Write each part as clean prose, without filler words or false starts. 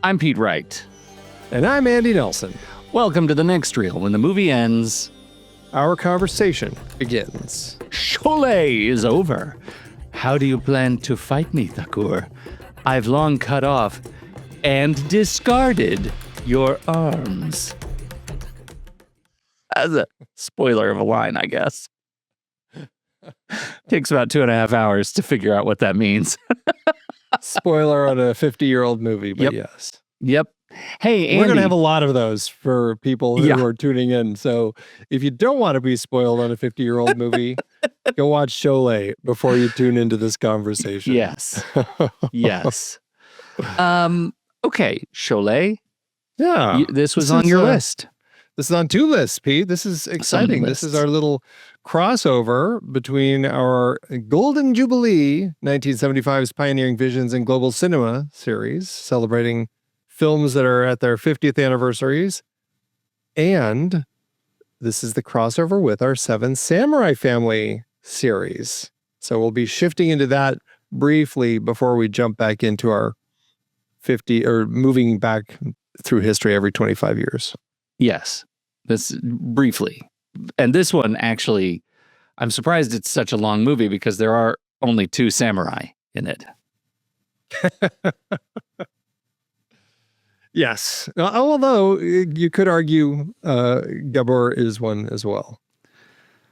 I'm Pete Wright. And I'm Andy Nelson. Welcome to the next reel. When the movie ends, our conversation begins. Sholay is over. How do you plan to fight me, Thakur? I've long cut off and discarded your arms. As a spoiler of a line, I guess. Takes about 2.5 hours to figure out what that means. Spoiler on a 50-year-old movie, but yes. Yep. Hey, Andy. We're going to have a lot of those for people who are tuning in. So if you don't want to be spoiled on a 50-year-old movie, go watch Sholay before you tune into this conversation. Yes. Yes. Okay, Sholay. Yeah. This was on your list. This is on 2 lists, Pete. This is exciting. This is our little crossover between our Golden Jubilee, 1975's Pioneering Visions in Global Cinema series, celebrating films that are at their 50th anniversaries. And this is the crossover with our 7 Samurai Family series. So we'll be shifting into that briefly before we jump back into our 50 or moving back through history every 25 years. Yes. This briefly. And this one, actually, I'm surprised it's such a long movie because there are only 2 samurai in it. Yes. Although you could argue Gabor is one as well.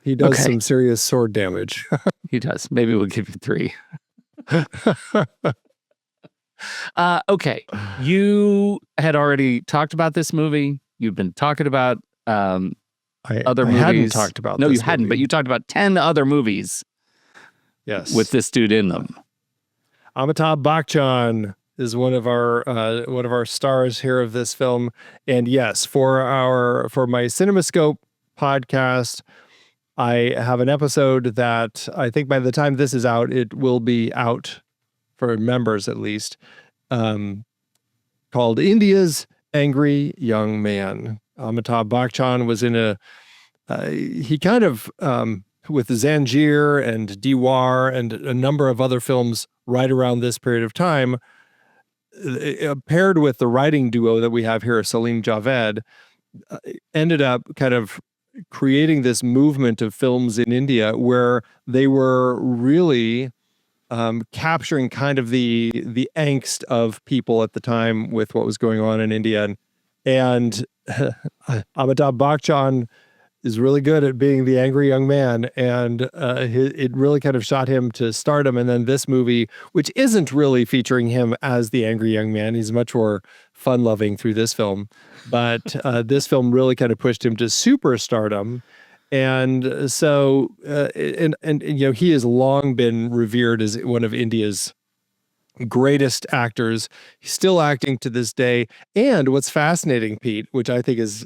He does some serious sword damage. He does. Maybe we'll give you 3. Okay. You had already talked about this movie. You've been talking about other movies. I hadn't talked about No, this you hadn't, movie. but you talked about 10 other movies. Yes. With this dude in them. Amitabh Bachchan is one of our stars here of this film. And yes, for my CinemaScope podcast, I have an episode that I think by the time this is out, it will be out for members at least, called India's Angry Young Man. Amitabh Bachchan was in he kind of, with Zanjeer and Diwar and a number of other films right around this period of time, paired with the writing duo that we have here, Salim Javed, ended up kind of creating this movement of films in India where they were really capturing kind of the angst of people at the time with what was going on in India. And Amitabh Bachchan is really good at being the angry young man, and it really kind of shot him to stardom. And then this movie, which isn't really featuring him as the angry young man, he's much more fun-loving through this film, but this film really kind of pushed him to superstardom. And so, and you know, he has long been revered as one of India's greatest actors. He's still acting to this day. And what's fascinating, Pete, which I think is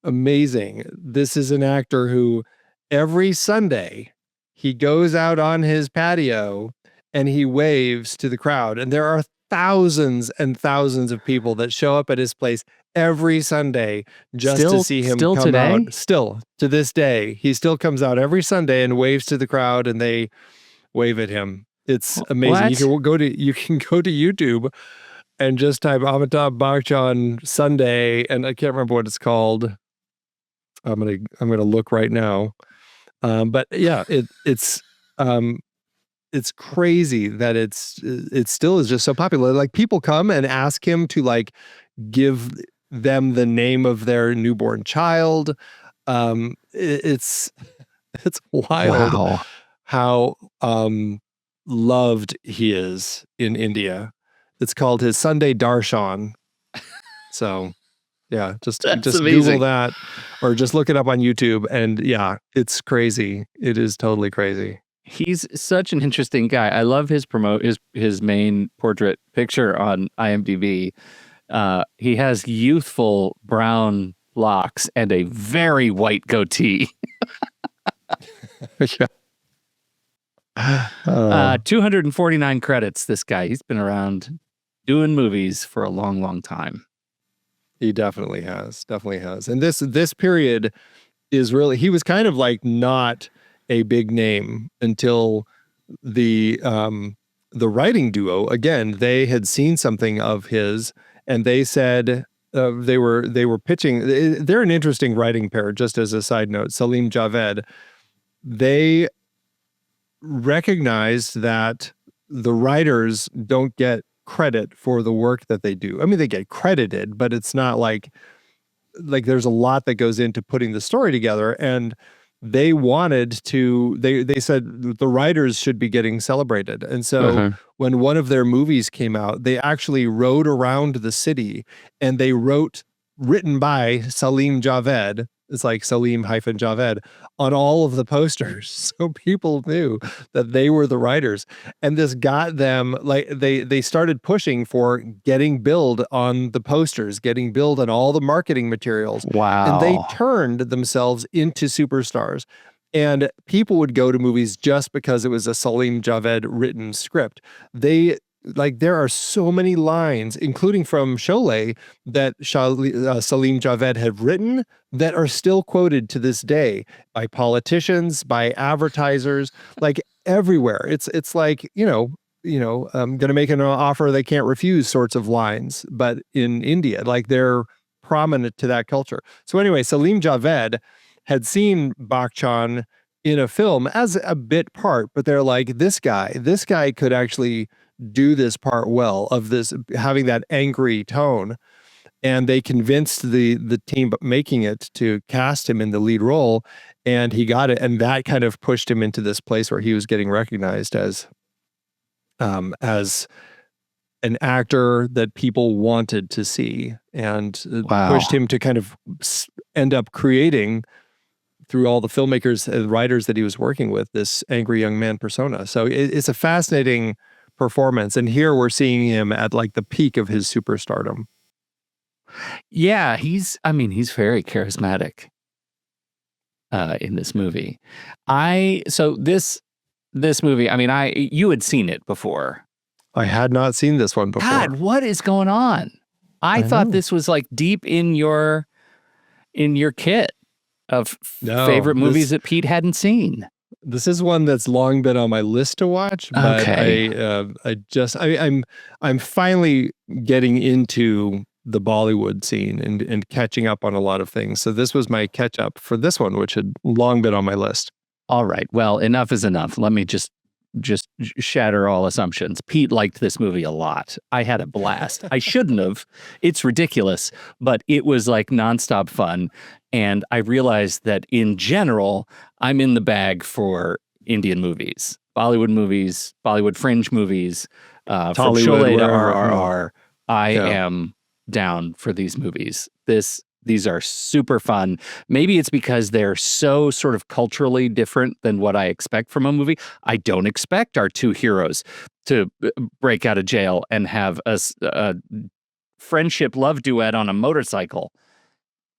amazing, this is an actor who every Sunday he goes out on his patio and he waves to the crowd. And there are thousands and thousands of people that show up at his place every Sunday just to see him come today? out. Still to this day, he still comes out every Sunday and waves to the crowd, and they wave at him. It's amazing. You can go to YouTube and just type Amitabh Bachchan Sunday, and I can't remember what it's called. I'm gonna look right now. But yeah, it's crazy that it still is just so popular. Like, people come and ask him to like give them the name of their newborn child. It's wild how loved he is in India. It's called his Sunday Darshan. So yeah, just amazing. Google that or just look it up on YouTube, and yeah, it's crazy. It is totally crazy. He's such an interesting guy. I love his main portrait picture on IMDb. He has youthful brown locks and a very white goatee. Yeah. 249 credits, this guy. He's been around doing movies for a long, long time. He definitely has. And this period is really, he was kind of like not a big name until the the writing duo, again, they had seen something of his, and they said they were pitching. They're an interesting writing pair. Just as a side note, Salim Javed, they recognized that the writers don't get credit for the work that they do. I mean, they get credited, but it's not like there's a lot that goes into putting the story together. And they wanted to, they said the writers should be getting celebrated. And so when one of their movies came out, they actually rode around the city and they written by Salim Javed. It's like Salim-Javed on all of the posters. So people knew that they were the writers. And this got them, like, they started pushing for getting billed on the posters, getting billed on all the marketing materials. Wow. And they turned themselves into superstars. And people would go to movies just because it was a Salim Javed written script. There are so many lines, including from Sholay, that Salim Javed had written that are still quoted to this day by politicians, by advertisers, like everywhere. It's like, I'm going to make an offer they can't refuse sorts of lines. But in India, like, they're prominent to that culture. So anyway, Salim Javed had seen Bachchan in a film as a bit part, but they're like, this guy could actually do this part well, of this having that angry tone. And they convinced the team making it to cast him in the lead role, and he got it. And that kind of pushed him into this place where he was getting recognized as an actor that people wanted to see, and pushed him to kind of end up creating, through all the filmmakers and writers that he was working with, this angry young man persona. So it's a fascinating performance. And here we're seeing him at like the peak of his superstardom. Yeah, he's very charismatic in this movie. This movie, you had seen it before. I had not seen this one before. God, what is going on? I thought this was like deep in your kit of favorite movies that Pete hadn't seen. This is one that's long been on my list to watch, but I'm finally getting into the Bollywood scene and catching up on a lot of things. So this was my catch up for this one, which had long been on my list. All right. Well, enough is enough. Let me just shatter all assumptions. Pete liked this movie a lot. I had a blast. I shouldn't have. It's ridiculous, but it was like nonstop fun. And I realized that in general, I'm in the bag for Indian movies, Bollywood fringe movies, from Sholay to RRR. I am down for these movies. These are super fun. Maybe it's because they're so sort of culturally different than what I expect from a movie. I don't expect our two heroes to break out of jail and have a friendship love duet on a motorcycle.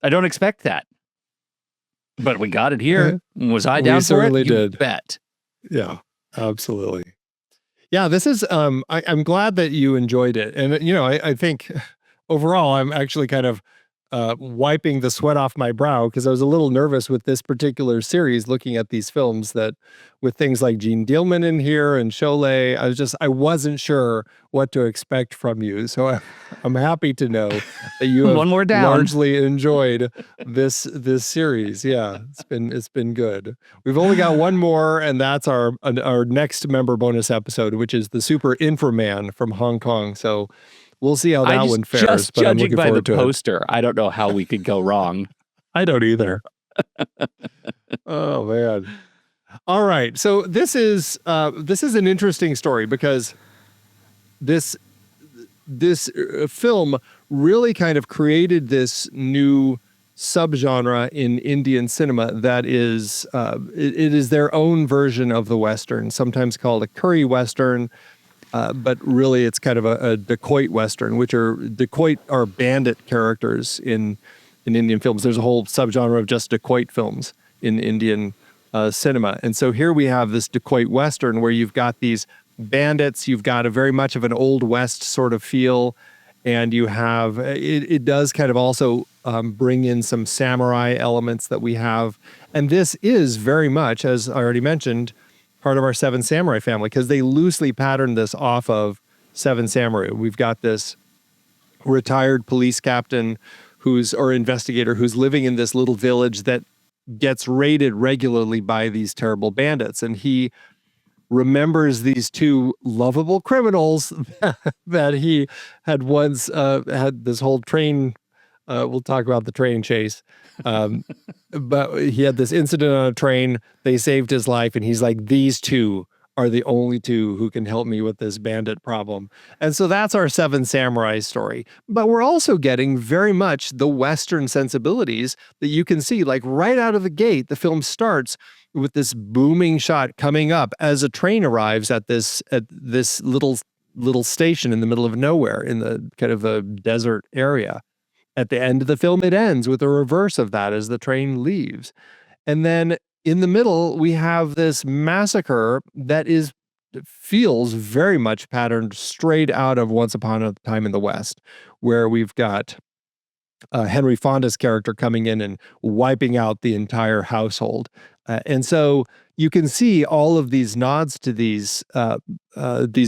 I don't expect that. But we got it here. Was I down for it? You bet. Yeah, absolutely. Yeah, this is, I'm glad that you enjoyed it. And, I think overall, I'm actually kind of wiping the sweat off my brow, because I was a little nervous with this particular series, looking at these films that with things like Gene Dealman in here and Sholay, I wasn't sure what to expect from you. So I'm happy to know that you have one more down. Largely enjoyed this series. Yeah, it's been good. We've only got one more, and that's our next member bonus episode, which is the Super Inframan from Hong Kong. So we'll see how that one fares. Just judging by the poster, I don't know how we could go wrong. I don't either. Oh man! All right, so this is an interesting story, because this film really kind of created this new subgenre in Indian cinema that is it is their own version of the Western, sometimes called a curry Western. But really, it's kind of a dacoit Western, which dacoit are bandit characters in Indian films. There's a whole subgenre of just dacoit films in Indian cinema. And so here we have this dacoit Western where you've got these bandits, you've got a very much of an Old West sort of feel, and you have, it does kind of also bring in some samurai elements that we have. And this is very much, as I already mentioned, part of our Seven Samurai family, because they loosely patterned this off of Seven Samurai. We've got this retired police captain or investigator who's living in this little village that gets raided regularly by these terrible bandits. And he remembers these two lovable criminals that he had once had this whole train. We'll talk about the train chase. But he had this incident on a train. They saved his life. And he's like, these two are the only two who can help me with this bandit problem. And so that's our Seven Samurai story. But we're also getting very much the Western sensibilities that you can see, like right out of the gate. The film starts with this booming shot coming up as a train arrives at this little station in the middle of nowhere in the kind of a desert area. At the end of the film, it ends with a reverse of that as the train leaves. And then in the middle, we have this massacre that feels very much patterned straight out of Once Upon a Time in the West, where we've got Henry Fonda's character coming in and wiping out the entire household. And so you can see all of these nods to these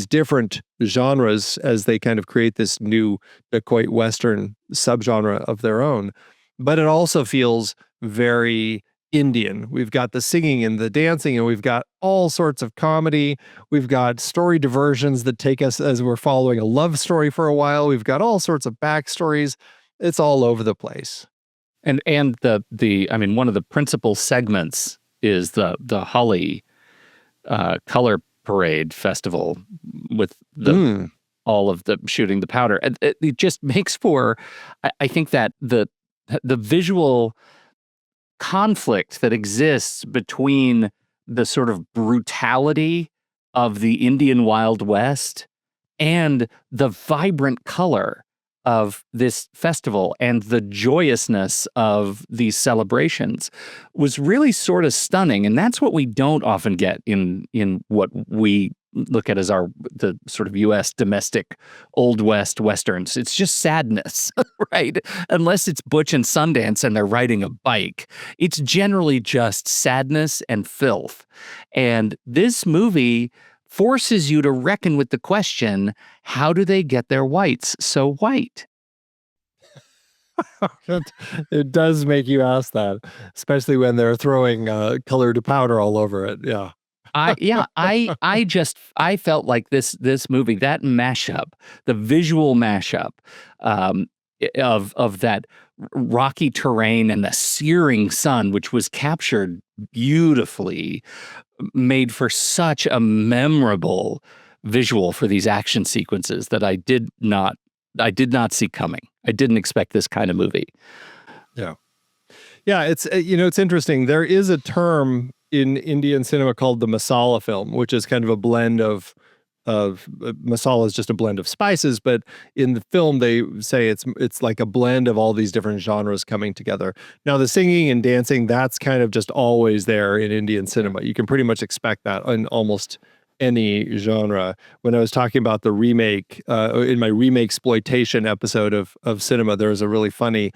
different genres as they kind of create this new dacoit Western subgenre of their own. But it also feels very Indian. We've got the singing and the dancing, and we've got all sorts of comedy. We've got story diversions that take us as we're following a love story for a while. We've got all sorts of backstories. It's all over the place. And the I mean, one of the principal segments is the Holi color parade festival with all of the shooting the powder. It just makes for, I think that the visual conflict that exists between the sort of brutality of the Indian Wild West and the vibrant color of this festival and the joyousness of these celebrations was really sort of stunning. And that's what we don't often get in what we look at as the sort of U.S. domestic Old West Westerns. It's just sadness, right? Unless it's Butch and Sundance and they're riding a bike. It's generally just sadness and filth. And this movie forces you to reckon with the question, how do they get their whites so white? It does make you ask that, especially when they're throwing colored powder all over it. Yeah. I felt like this movie, that mashup, the visual mashup of that rocky terrain and the searing sun, which was captured beautifully, made for such a memorable visual for these action sequences that I did not see coming. I didn't expect this kind of movie. Yeah. Yeah, it's it's interesting. There is a term in Indian cinema called the masala film, which is kind of a blend of masala is just a blend of spices, but in the film they say it's like a blend of all these different genres coming together. Now the singing and dancing, that's kind of just always there in Indian cinema. You can pretty much expect that in almost any genre. When I was talking about the remake in my remake exploitation episode of cinema, there was a really funny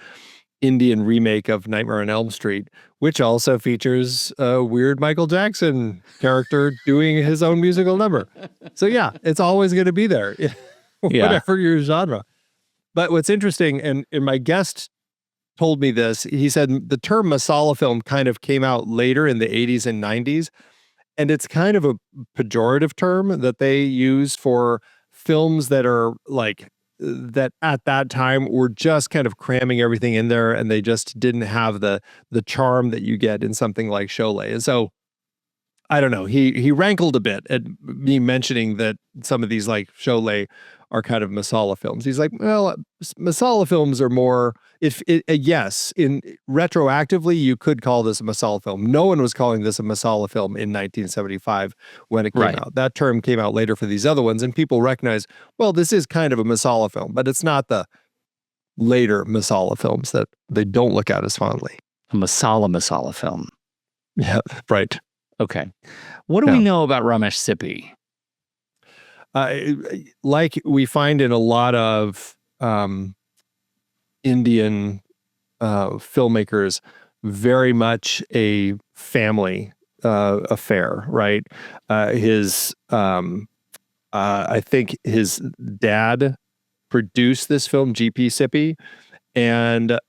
Indian remake of Nightmare on Elm Street, which also features a weird Michael Jackson character doing his own musical number. So yeah, it's always going to be there, whatever your genre. But what's interesting, and my guest told me this, he said the term masala film kind of came out later in the 80s and 90s, and it's kind of a pejorative term that they use for films that are like, that at that time were just kind of cramming everything in there, and they just didn't have the charm that you get in something like Sholay. And so I don't know, he rankled a bit at me mentioning that some of these like Sholay are kind of masala films. He's like, well, masala films are more, yes, in retroactively, you could call this a masala film. No one was calling this a masala film in 1975 when it came out. That term came out later for these other ones, and people recognize, well, this is kind of a masala film, but it's not the later masala films that they don't look at as fondly. A masala film. Yeah, right. Okay. What do we know about Ramesh Sippy? Like we find in a lot of Indian filmmakers, very much a family affair, right? I think his dad produced this film, G.P. Sippy, and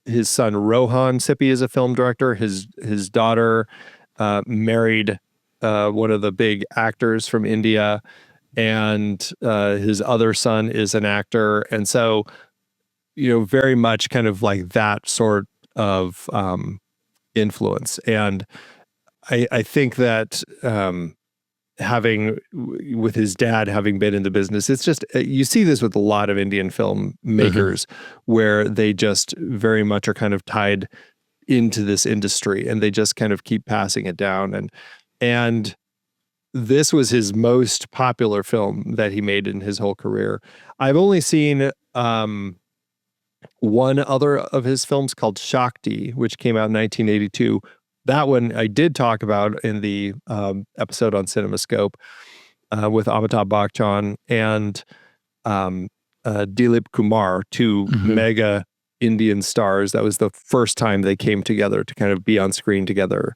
his son Rohan Sippy is a film director. His daughter married one of the big actors from India, and his other son is an actor. And so, very much kind of like that sort of influence. And I think that with his dad having been in the business, it's just, you see this with a lot of Indian filmmakers where they just very much are kind of tied into this industry and they just kind of keep passing it down. And this was his most popular film that he made in his whole career. I've only seen one other of his films called Shakti, which came out in 1982. That one I did talk about in the episode on CinemaScope with Amitabh Bachchan and Dilip Kumar, two mega Indian stars. That was the first time they came together to kind of be on screen together,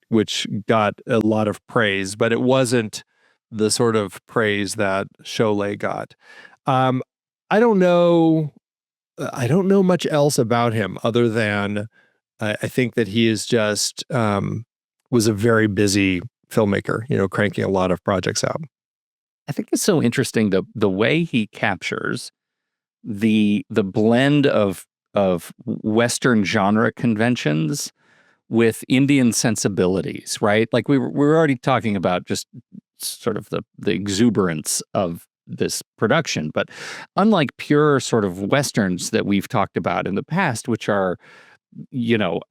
which got a lot of praise, but it wasn't the sort of praise that Sholay got. I don't know much else about him other than I think that he is just was a very busy filmmaker, cranking a lot of projects out. I think it's so interesting the way he captures the blend of Western genre conventions with Indian sensibilities, right? Like we were already talking about just sort of the exuberance of this production, but unlike pure sort of Westerns that we've talked about in the past, which are,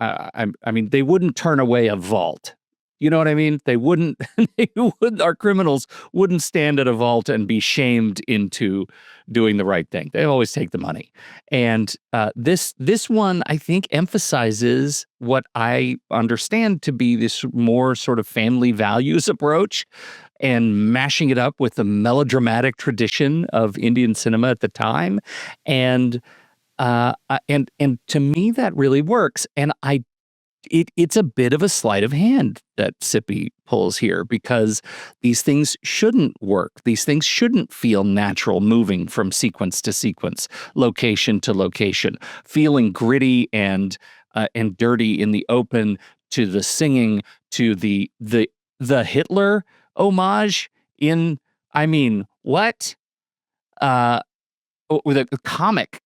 I mean, they wouldn't turn away a vault. You know what I mean? They wouldn't, our criminals wouldn't stand at a vault and be shamed into doing the right thing. They always take the money. And this one, I think, emphasizes what I understand to be this more sort of family values approach and mashing it up with the melodramatic tradition of Indian cinema at the time. And to me, that really works. And it's a bit of a sleight of hand that Sippy pulls here, because these things shouldn't work. These things shouldn't feel natural, moving from sequence to sequence, location to location, feeling gritty and dirty in the open, to the singing, to the Hitler homage in, I mean, what? With a comic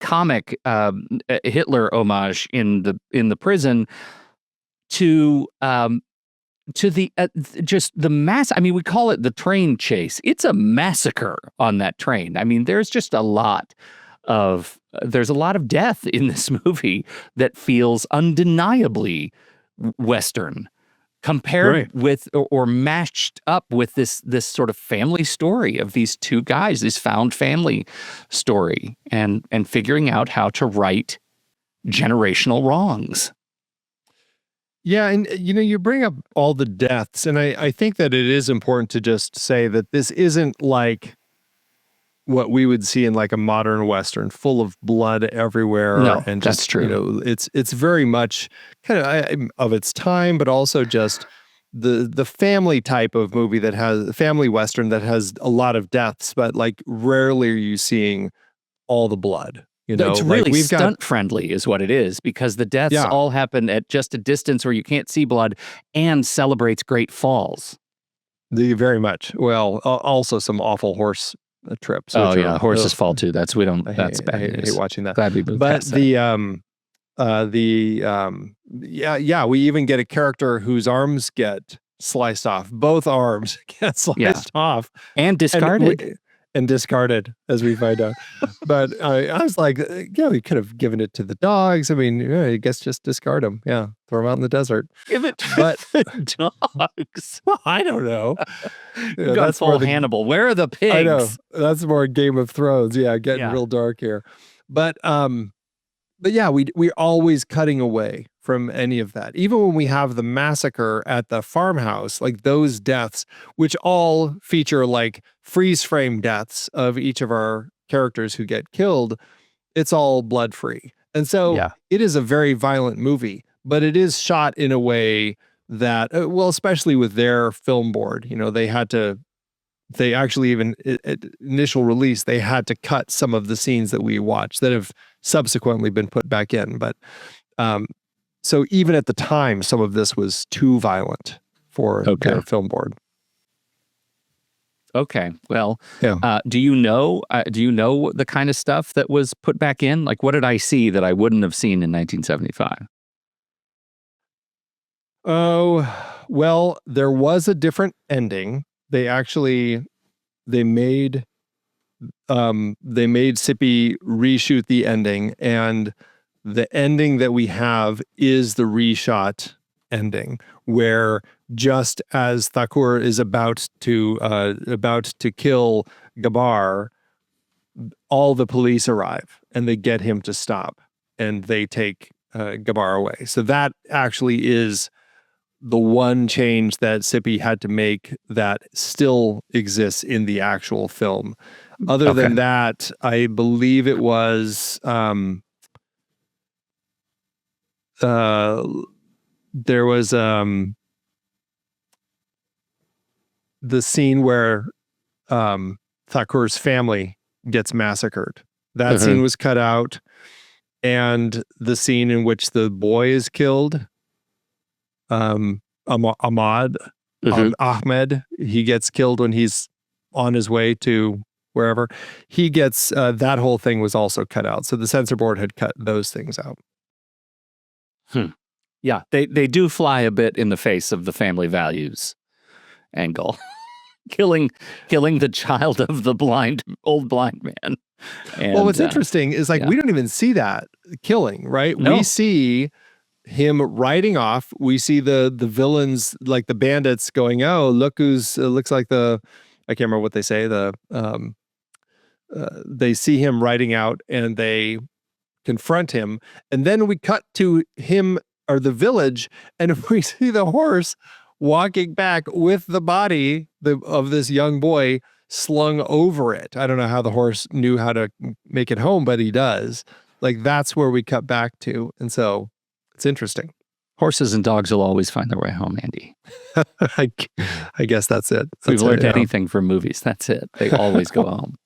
Hitler homage in the prison, to the just the mass. I mean, we call it the train chase. It's a massacre on that train. I mean, there's just a lot of death in this movie that feels undeniably Western, compared with or matched up with this sort of family story of these two guys, this found family story, and figuring out how to right generational wrongs. Yeah, and you bring up all the deaths, and I think that it is important to just say that this isn't like what we would see in like a modern Western, full of blood everywhere. No, and just, that's true. It's very much kind of its time, but also just the family type of movie that has family Western that has a lot of deaths, but like rarely are you seeing all the blood. It's really like stunt friendly is what it is, because the deaths all happen at just a distance where you can't see blood, and celebrates great falls. Very much. Well, also some awful horse trips. Horses fall too. That's bad news. I hate watching that. Glad we moved past that. We even get a character whose arms get sliced off. Both arms get sliced off and discarded. And discarded, as we find out. But I was like, we could have given it to the dogs. I mean, I guess just discard them. Yeah, throw them out in the desert. Give it to the dogs. Well, I don't know. That's full Hannibal. Where are the pigs? I know. That's more Game of Thrones. Yeah, getting real dark here. But yeah, we're always cutting away from any of that. Even when we have the massacre at the farmhouse, like those deaths, which all feature like freeze frame deaths of each of our characters who get killed, it's all blood free. And so it is a very violent movie, but it is shot in a way that, well, especially with their film board, they actually even at initial release, they had to cut some of the scenes that we watched that have subsequently been put back in. But so even at the time, some of this was too violent for their film board. Okay. Well, Yeah. do you know the kind of stuff that was put back in? Like, what did I see that I wouldn't have seen in 1975? Oh, well, there was a different ending. They made Sippy reshoot the ending, and the ending that we have is the reshot ending, where just as Thakur is about to kill Gabar, all the police arrive and they get him to stop, and they take Gabar away. So that actually is the one change that Sippy had to make that still exists in the actual film. Other than that, I believe it was there was the scene where Thakur's family gets massacred. That scene was cut out, and the scene in which the boy is killed, Ahmed, he gets killed when he's on his way to wherever. He gets that whole thing was also cut out. So the censor board had cut those things out. Yeah, they do fly a bit in the face of the family values angle. killing the child of the old blind man. And, well, what's interesting is we don't even see that killing, right? No. We see him riding off. We see the villains, like the bandits, going, "Oh, look who's looks like the," I can't remember what they say. They see him riding out and they confront him, and then we cut to him or the village, and we see the horse walking back with the body of this young boy slung over it. I don't know how the horse knew how to make it home, but he does. That's where we cut back to, and so it's interesting. Horses and dogs will always find their way home, Andy. I guess that's it. If we've learned anything from movies, that's it. They always go home.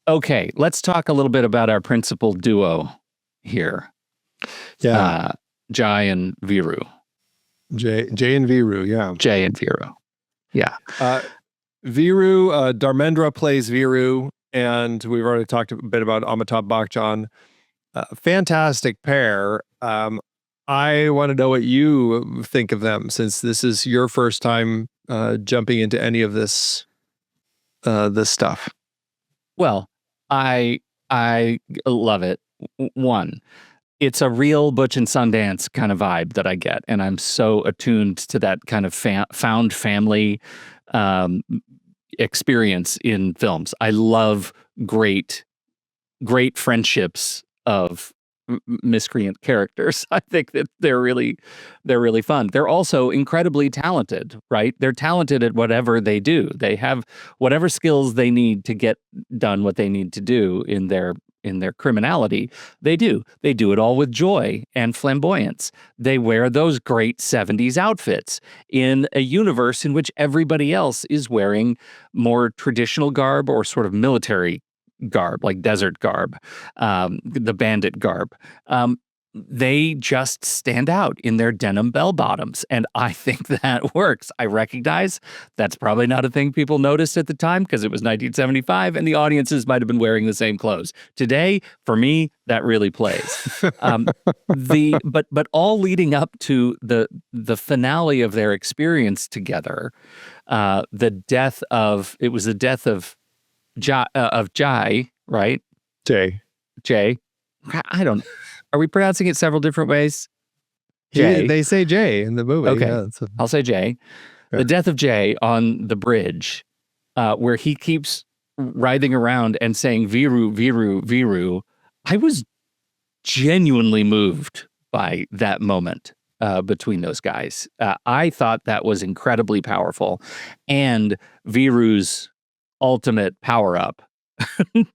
Okay, let's talk a little bit about our principal duo here. Yeah. Jai and Viru. Jay and Viru, yeah. Jay and Viru. Yeah. Viru, Dharmendra plays Viru, and we've already talked a bit about Amitabh Bachchan. Fantastic pair. I want to know what you think of them, since this is your first time jumping into any of this stuff. Well, I love it. One, it's a real Butch and Sundance kind of vibe that I get, and I'm so attuned to that kind of found family experience in films. I love great friendships of miscreant characters. I think that they're really fun. They're also incredibly talented, right? They're talented at whatever they do. They have whatever skills they need to get done what they need to do in their criminality. They do it all with joy and flamboyance. They wear those great 70s outfits in a universe in which everybody else is wearing more traditional garb or sort of military garb, like desert garb, the bandit garb. They just stand out in their denim bell bottoms, and I think that works. I recognize that's probably not a thing people noticed at the time because it was 1975 and the audiences might have been wearing the same clothes. Today, for me, that really plays. But all leading up to the finale of their experience together, the death of Jai, right? Jay. I don't. Are we pronouncing it several different ways? Jay. They say Jay in the movie. Okay, yeah, I'll say Jay. Yeah. The death of Jay on the bridge, where he keeps writhing around and saying "Viru, Viru, Viru." I was genuinely moved by that moment between those guys. I thought that was incredibly powerful, and Viru's ultimate power-up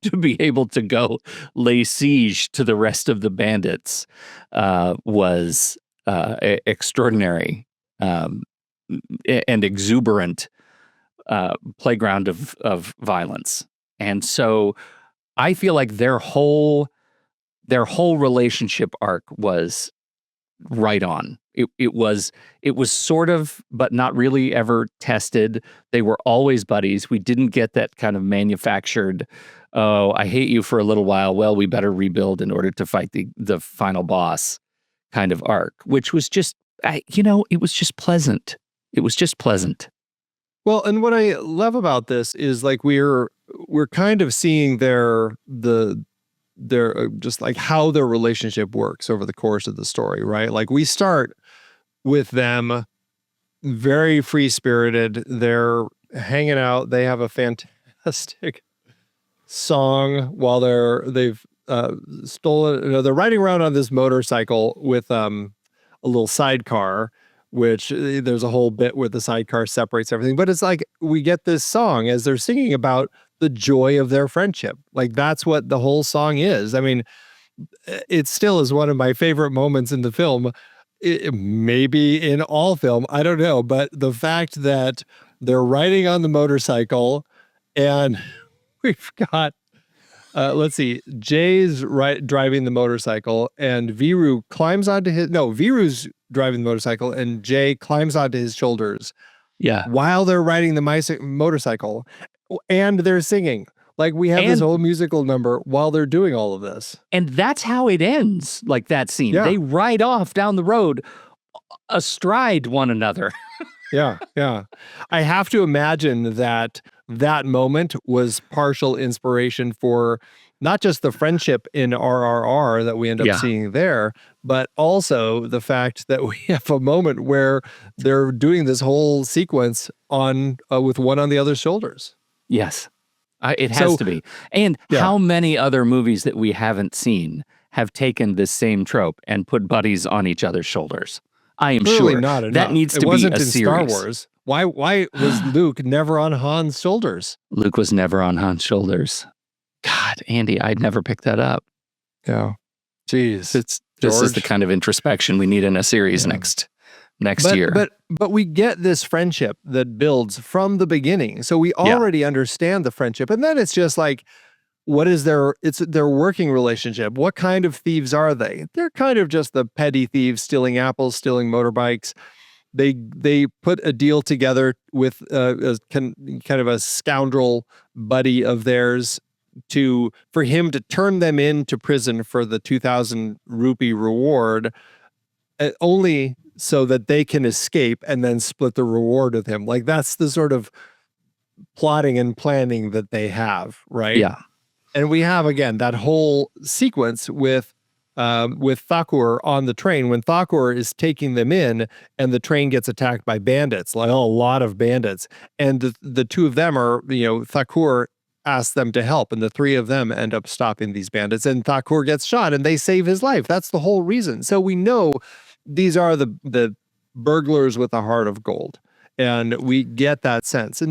to be able to go lay siege to the rest of the bandits was extraordinary and exuberant playground of violence. And so I feel like their whole relationship arc was right on. It was sort of, but not really ever tested. They were always buddies. We didn't get that kind of manufactured, oh, I hate you for a little while. Well, we better rebuild in order to fight the final boss kind of arc, which was just, it was just pleasant. It was just pleasant. Well, and what I love about this is like we're kind of seeing their just like how their relationship works over the course of the story, right? Like we start with them very free-spirited. They're hanging out. They have a fantastic song while they've stolen. They're riding around on this motorcycle with a little sidecar, which there's a whole bit where the sidecar separates everything. But it's like we get this song as they're singing about the joy of their friendship. Like that's what the whole song is. I mean, it still is one of my favorite moments in the film. Maybe in all film, I don't know. But the fact that they're riding on the motorcycle and we've got, let's see, Jay's driving the motorcycle and Viru's driving the motorcycle and Jay climbs onto his shoulders. Yeah. While they're riding the motorcycle and they're singing. Like we have this whole musical number while they're doing all of this. And that's how it ends, like that scene. Yeah. They ride off down the road astride one another. Yeah. I have to imagine that moment was partial inspiration for not just the friendship in RRR that we end up seeing there, but also the fact that we have a moment where they're doing this whole sequence on with one on the other's shoulders. Yes, it has to be. And how many other movies that we haven't seen have taken this same trope and put buddies on each other's shoulders? I am Clearly sure not enough. That needs to it wasn't be a in series. Star Wars. Why was Luke never on Han's shoulders? Luke was never on Han's shoulders. God, Andy, I'd never picked that up. Yeah. Jeez. This is the kind of introspection we need in a series next year. But we get this friendship that builds from the beginning. So we already understand the friendship. And then it's just like, it's their working relationship. What kind of thieves are they? They're kind of just the petty thieves stealing apples, stealing motorbikes. They put a deal together with kind of a scoundrel buddy of theirs for him to turn them into prison for the 2,000 rupee reward, only so that they can escape and then split the reward with him. Like that's the sort of plotting and planning that they have, right? Yeah. And we have again that whole sequence with Thakur on the train when Thakur is taking them in and the train gets attacked by bandits, like a lot of bandits. And the two of them are, Thakur asks them to help and the three of them end up stopping these bandits and Thakur gets shot and they save his life. That's the whole reason. So we know these are the burglars with a heart of gold. And we get that sense.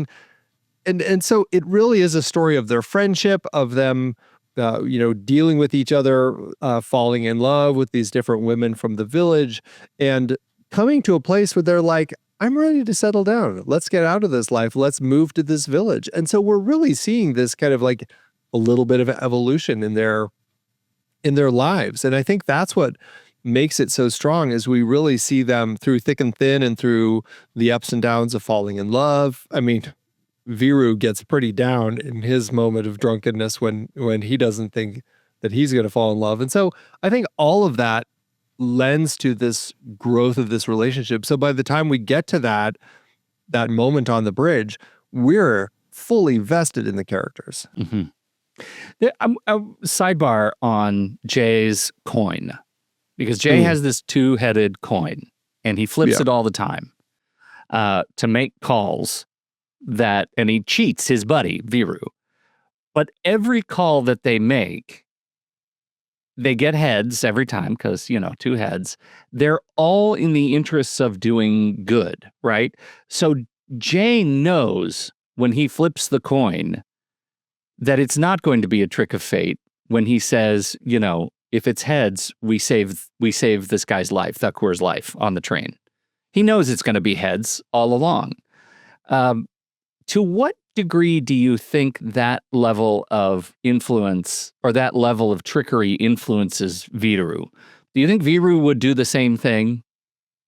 And so it really is a story of their friendship, of them dealing with each other, falling in love with these different women from the village, and coming to a place where they're like, I'm ready to settle down. Let's get out of this life. Let's move to this village. And so we're really seeing this kind of like a little bit of evolution in their lives. And I think that's what makes it so strong, is we really see them through thick and thin and through the ups and downs of falling in love. I mean, Viru gets pretty down in his moment of drunkenness when he doesn't think that he's going to fall in love. And so I think all of that lends to this growth of this relationship. So by the time we get to that moment on the bridge, we're fully vested in the characters. Mm-hmm. A sidebar on Jay's coin, because Jay has this two-headed coin and he flips it all the time to make calls and he cheats his buddy, Viru. But every call that they make, they get heads every time because, two heads. They're all in the interests of doing good, right? So Jay knows when he flips the coin that it's not going to be a trick of fate when he says, you know, if it's heads, we save this guy's life, Thakur's life on the train. He knows it's going to be heads all along. To what degree do you think that level of influence or that level of trickery influences Viru? Do you think Viru would do the same thing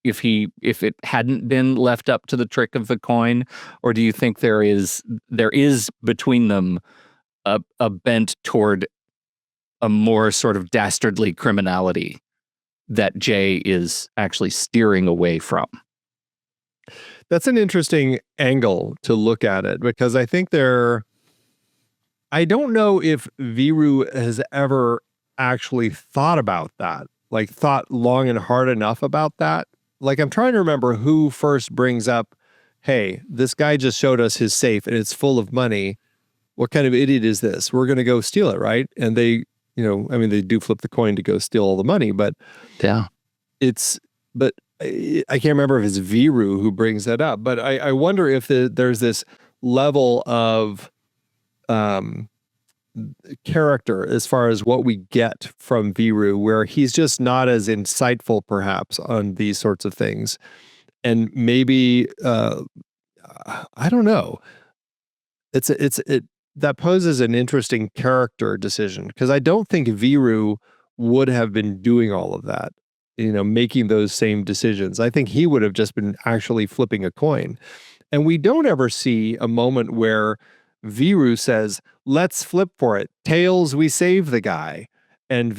if it hadn't been left up to the trick of the coin, or do you think there is between them a bent toward a more sort of dastardly criminality that Jay is actually steering away from? That's an interesting angle to look at it, because I think I don't know if Viru has ever actually thought about that, like thought long and hard enough about that. Like, I'm trying to remember who first brings up, hey, this guy just showed us his safe and it's full of money. What kind of idiot is this? We're going to go steal it, right? And they, you know, I mean, they do flip the coin to go steal all the money, but yeah, but I can't remember if it's Viru who brings that up, but I wonder if there's this level of character as far as what we get from Viru, where he's just not as insightful perhaps on these sorts of things. And maybe, I don't know. That poses an interesting character decision, because I don't think Viru would have been doing all of that, you know, making those same decisions. I think he would have just been actually flipping a coin. And we don't ever see a moment where Viru says, let's flip for it. Tails, we save the guy. And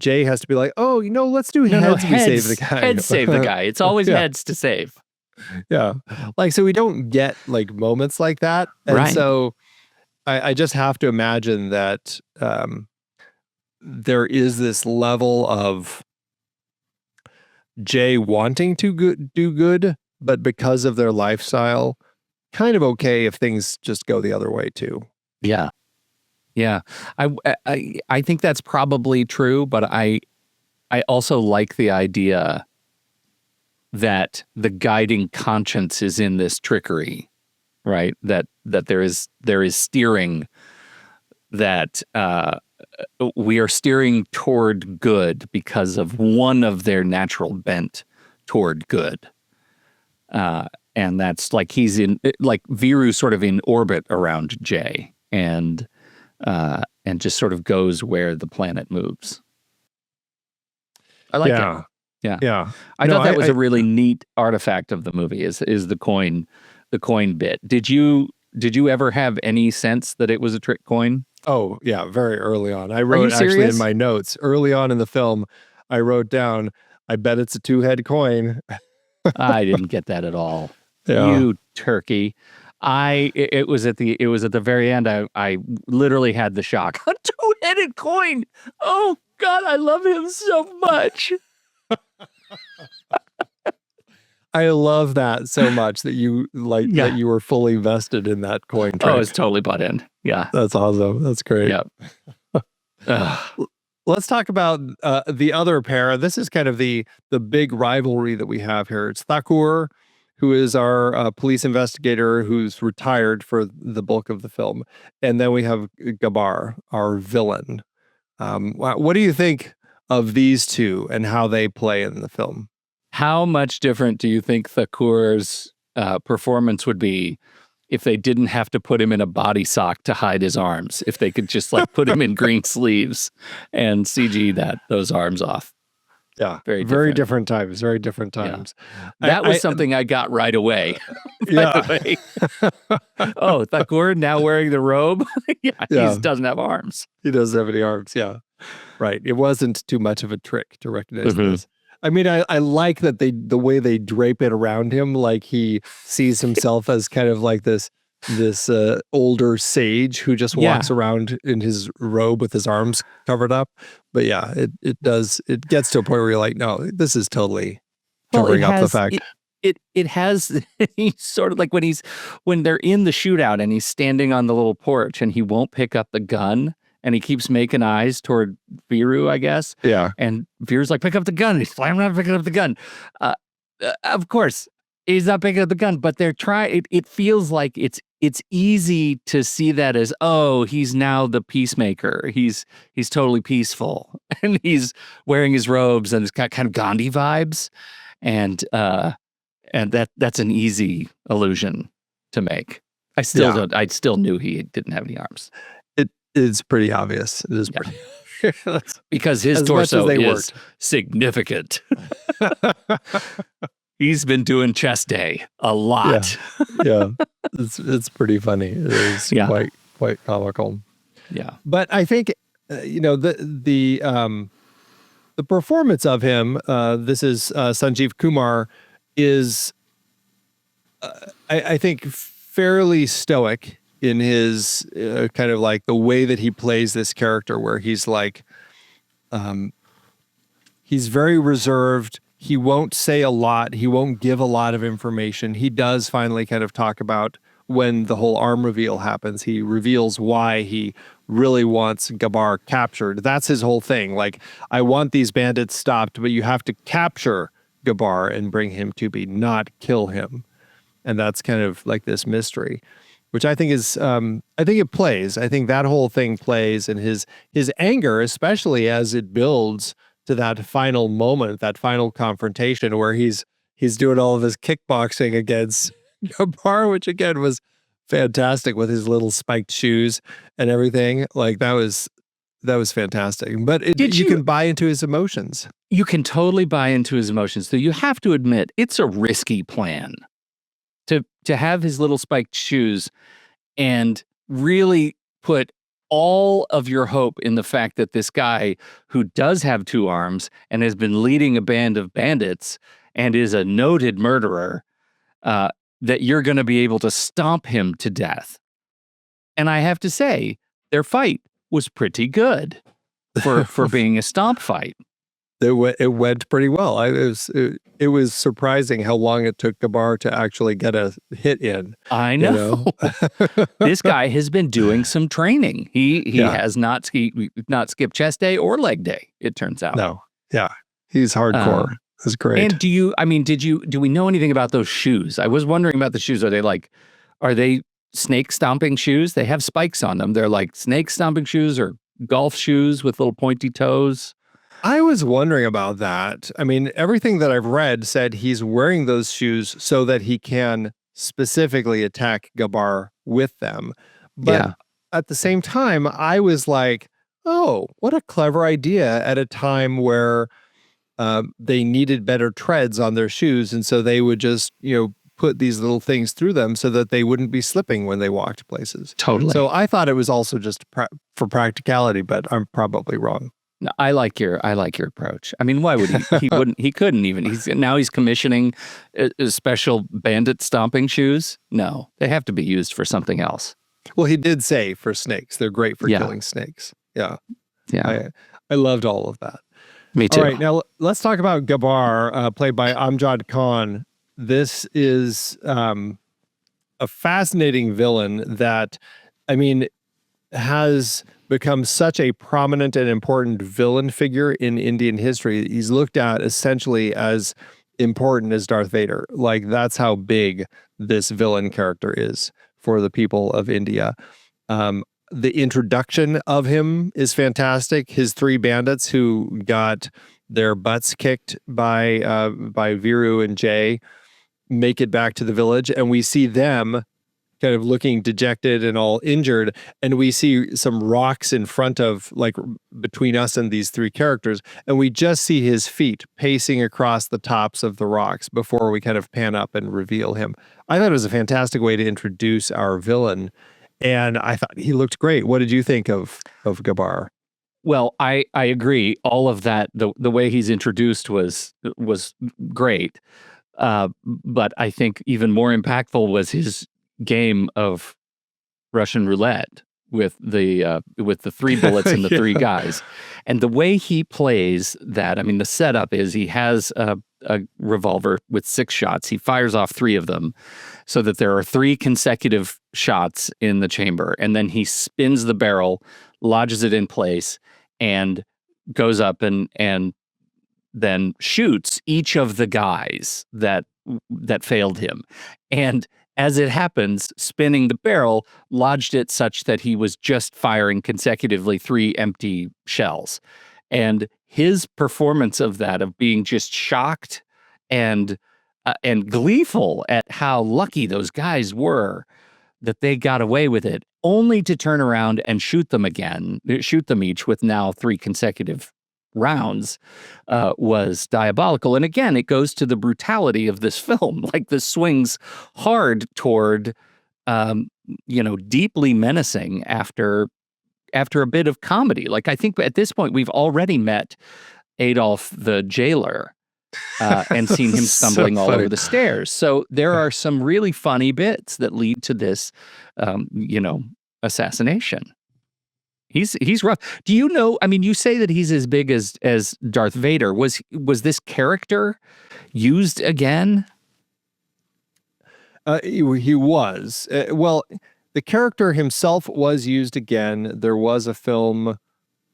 Jay has to be like, oh, you know, let's do heads, we save the guy. Heads save the guy. It's always heads to save. Yeah. Like, so we don't get like moments like that. And right. So I just have to imagine that there is this level of Jay wanting to do good, but because of their lifestyle, kind of okay if things just go the other way too. Yeah. Yeah. I think that's probably true, but I also like the idea that the guiding conscience is in this trickery, right? That there is steering, that we are steering toward good because of one of their natural bent toward good. And that's like Viru's sort of in orbit around Jay, and just sort of goes where the planet moves. I like it. Yeah. I thought that was a really neat artifact of the movie is the coin bit. Did you ever have any sense that it was a trick coin? Oh, yeah, very early on. I wrote actually in my notes early on in the film, I wrote down, I bet it's a two-head coin. I didn't get that at all. Yeah. You turkey. It was at the very end. I literally had the shock. A two-headed coin. Oh God, I love him so much. I love that so much that you that you were fully vested in that coin trick. Oh, it's totally bought in. Yeah. That's awesome. That's great. Yep. Let's talk about the other pair. This is kind of the big rivalry that we have here. It's Thakur, who is our police investigator who's retired for the bulk of the film. And then we have Gabar, our villain. What do you think of these two and how they play in the film? How much different do you think Thakur's performance would be if they didn't have to put him in a body sock to hide his arms? If they could just like put him in green sleeves and CG those arms off? Yeah, very different times. Very different times. Yeah. That was something I got right away. By the way. Oh, Thakur now wearing the robe. He doesn't have arms. He doesn't have any arms. Yeah, right. It wasn't too much of a trick to recognize this. I mean, I like that the way they drape it around him, like he sees himself as kind of like this older sage who just walks around in his robe with his arms covered up. But yeah, it gets to a point where you're like, no, this is totally covering up the fact. It has, he's sort of like when they're in the shootout and he's standing on the little porch and he won't pick up the gun. And he keeps making eyes toward Viru, I guess. Yeah. And Viru's like, pick up the gun. And he's slamming around picking up the gun. Of course, He's not picking up the gun, but they're trying. It feels like it's easy to see that as, oh, he's now the peacemaker. He's totally peaceful, and he's wearing his robes, and it's got kind of Gandhi vibes, and that's an easy illusion to make. I still Yeah. don't. I still knew he didn't have any arms It is pretty obvious. It is Yeah. pretty because his as much as torso they is significant. He's been doing chest day a lot. Yeah. It's pretty funny. It is Yeah. quite comical. Yeah. But I think the performance of him, this is Sanjeev Kumar, is I think fairly stoic in his kind of like the way that he plays this character, where he's like, he's very reserved. He won't say a lot. He won't give a lot of information. He does finally kind of talk about when the whole arm reveal happens. He reveals why he really wants Gabbar captured. That's his whole thing. Like, I want these bandits stopped, but you have to capture Gabbar and bring him to me, not kill him. And that's kind of like this mystery, which I think is, I think it plays. I think that whole thing plays, and his anger, especially as it builds to that final moment, that final confrontation where he's doing all of his kickboxing against Gabbar, which again was fantastic with his little spiked shoes and everything. Like that was fantastic. But you can buy into his emotions. You can totally buy into his emotions. So you have to admit it's a risky plan to have his little spiked shoes and really put all of your hope in the fact that this guy who does have two arms and has been leading a band of bandits and is a noted murderer, that you're going to be able to stomp him to death. And I have to say, their fight was pretty good for being a stomp fight. It went pretty well. It was surprising how long it took Gabbar to actually get a hit in. I know. This guy has been doing some training. He has not skipped chest day or leg day, it turns out. No. Yeah. He's hardcore. That's great. And do we know anything about those shoes? I was wondering about the shoes. Are they snake stomping shoes? They have spikes on them. They're like snake stomping shoes or golf shoes with little pointy toes. I was wondering about that. I mean, everything that I've read said he's wearing those shoes so that he can specifically attack Gabbar with them. But at the same time, I was like, oh, what a clever idea at a time where they needed better treads on their shoes. And so they would just, put these little things through them so that they wouldn't be slipping when they walked places. Totally. So I thought it was also just for practicality, but I'm probably wrong. No, I like your approach. I mean, why would he? He wouldn't. He couldn't even. He's commissioning special bandit stomping shoes. No, they have to be used for something else. Well, he did say for snakes. They're great for killing snakes. Yeah. Yeah. I loved all of that. Me too. All right, now let's talk about Gabbar, played by Amjad Khan. This is a fascinating villain that, I mean, has become such a prominent and important villain figure in Indian history. He's looked at essentially as important as Darth Vader. Like, that's how big this villain character is for the people of India. The introduction of him is fantastic. His three bandits who got their butts kicked by Viru and Jay make it back to the village, and we see them kind of looking dejected and all injured, and we see some rocks in front of, like, between us and these three characters, and we just see his feet pacing across the tops of the rocks before we kind of pan up and reveal him. I thought it was a fantastic way to introduce our villain, and I thought he looked great. What did you think of Gabbar? Well, I agree. All of that, the way he's introduced was great. But I think even more impactful was his game of Russian roulette with the three bullets and the three guys, and the way he plays that. I mean, the setup is he has a revolver with 6 shots. He fires off 3 of them, so that there are 3 consecutive shots in the chamber, and then he spins the barrel, lodges it in place, and goes up and then shoots each of the guys that that failed him. And as it happens, spinning the barrel lodged it such that he was just firing consecutively 3 empty shells. And his performance of that, of being just shocked and gleeful at how lucky those guys were that they got away with it, only to turn around and shoot them each with now 3 consecutive rounds, was diabolical. And again, it goes to the brutality of this film. Like, this swings hard toward, deeply menacing after a bit of comedy. Like, I think at this point we've already met Adolf the jailer, and seen him stumbling all over the stairs. So there are some really funny bits that lead to this, assassination. He's rough. Do you know? I mean, you say that he's as big as Darth Vader. Was this character used again? He was. Well, the character himself was used again. There was a film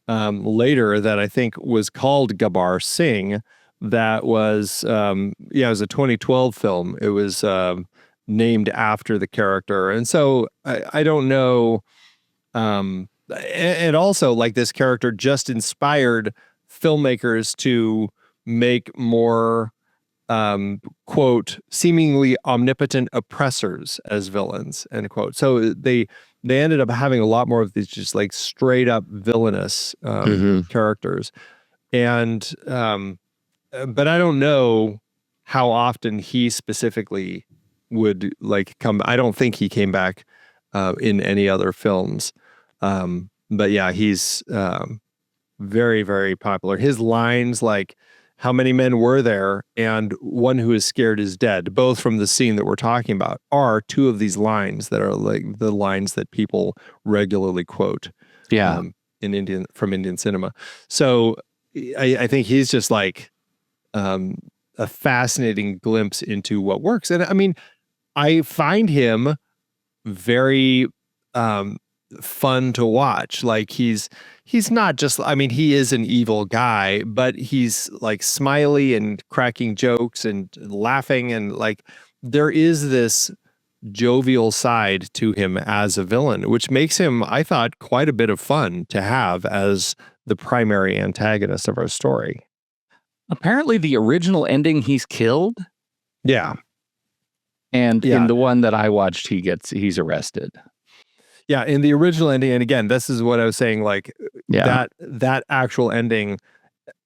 later that I think was called Gabbar Singh. That was, it was a 2012 film. It was named after the character, and so I don't know. And also, like, this character just inspired filmmakers to make more, quote, seemingly omnipotent oppressors as villains, end quote. So they ended up having a lot more of these just like straight up villainous characters. And but I don't know how often he specifically would like come. I don't think he came back in any other films. But yeah, he's very, very popular. His lines, like, "How many men were there?" and "One who is scared is dead," both from the scene that we're talking about, are 2 of these lines that are like the lines that people regularly quote. From Indian cinema. So I think he's just like a fascinating glimpse into what works. And I mean, I find him very fun to watch. Like, he's not just, I mean, he is an evil guy, but he's like smiley and cracking jokes and laughing, and like there is this jovial side to him as a villain, which makes him, I thought, quite a bit of fun to have as the primary antagonist of our story. Apparently the original ending, he's killed. Yeah. And in the one that I watched, he's arrested. Yeah, in the original ending, and again, this is what I was saying, like, that actual ending,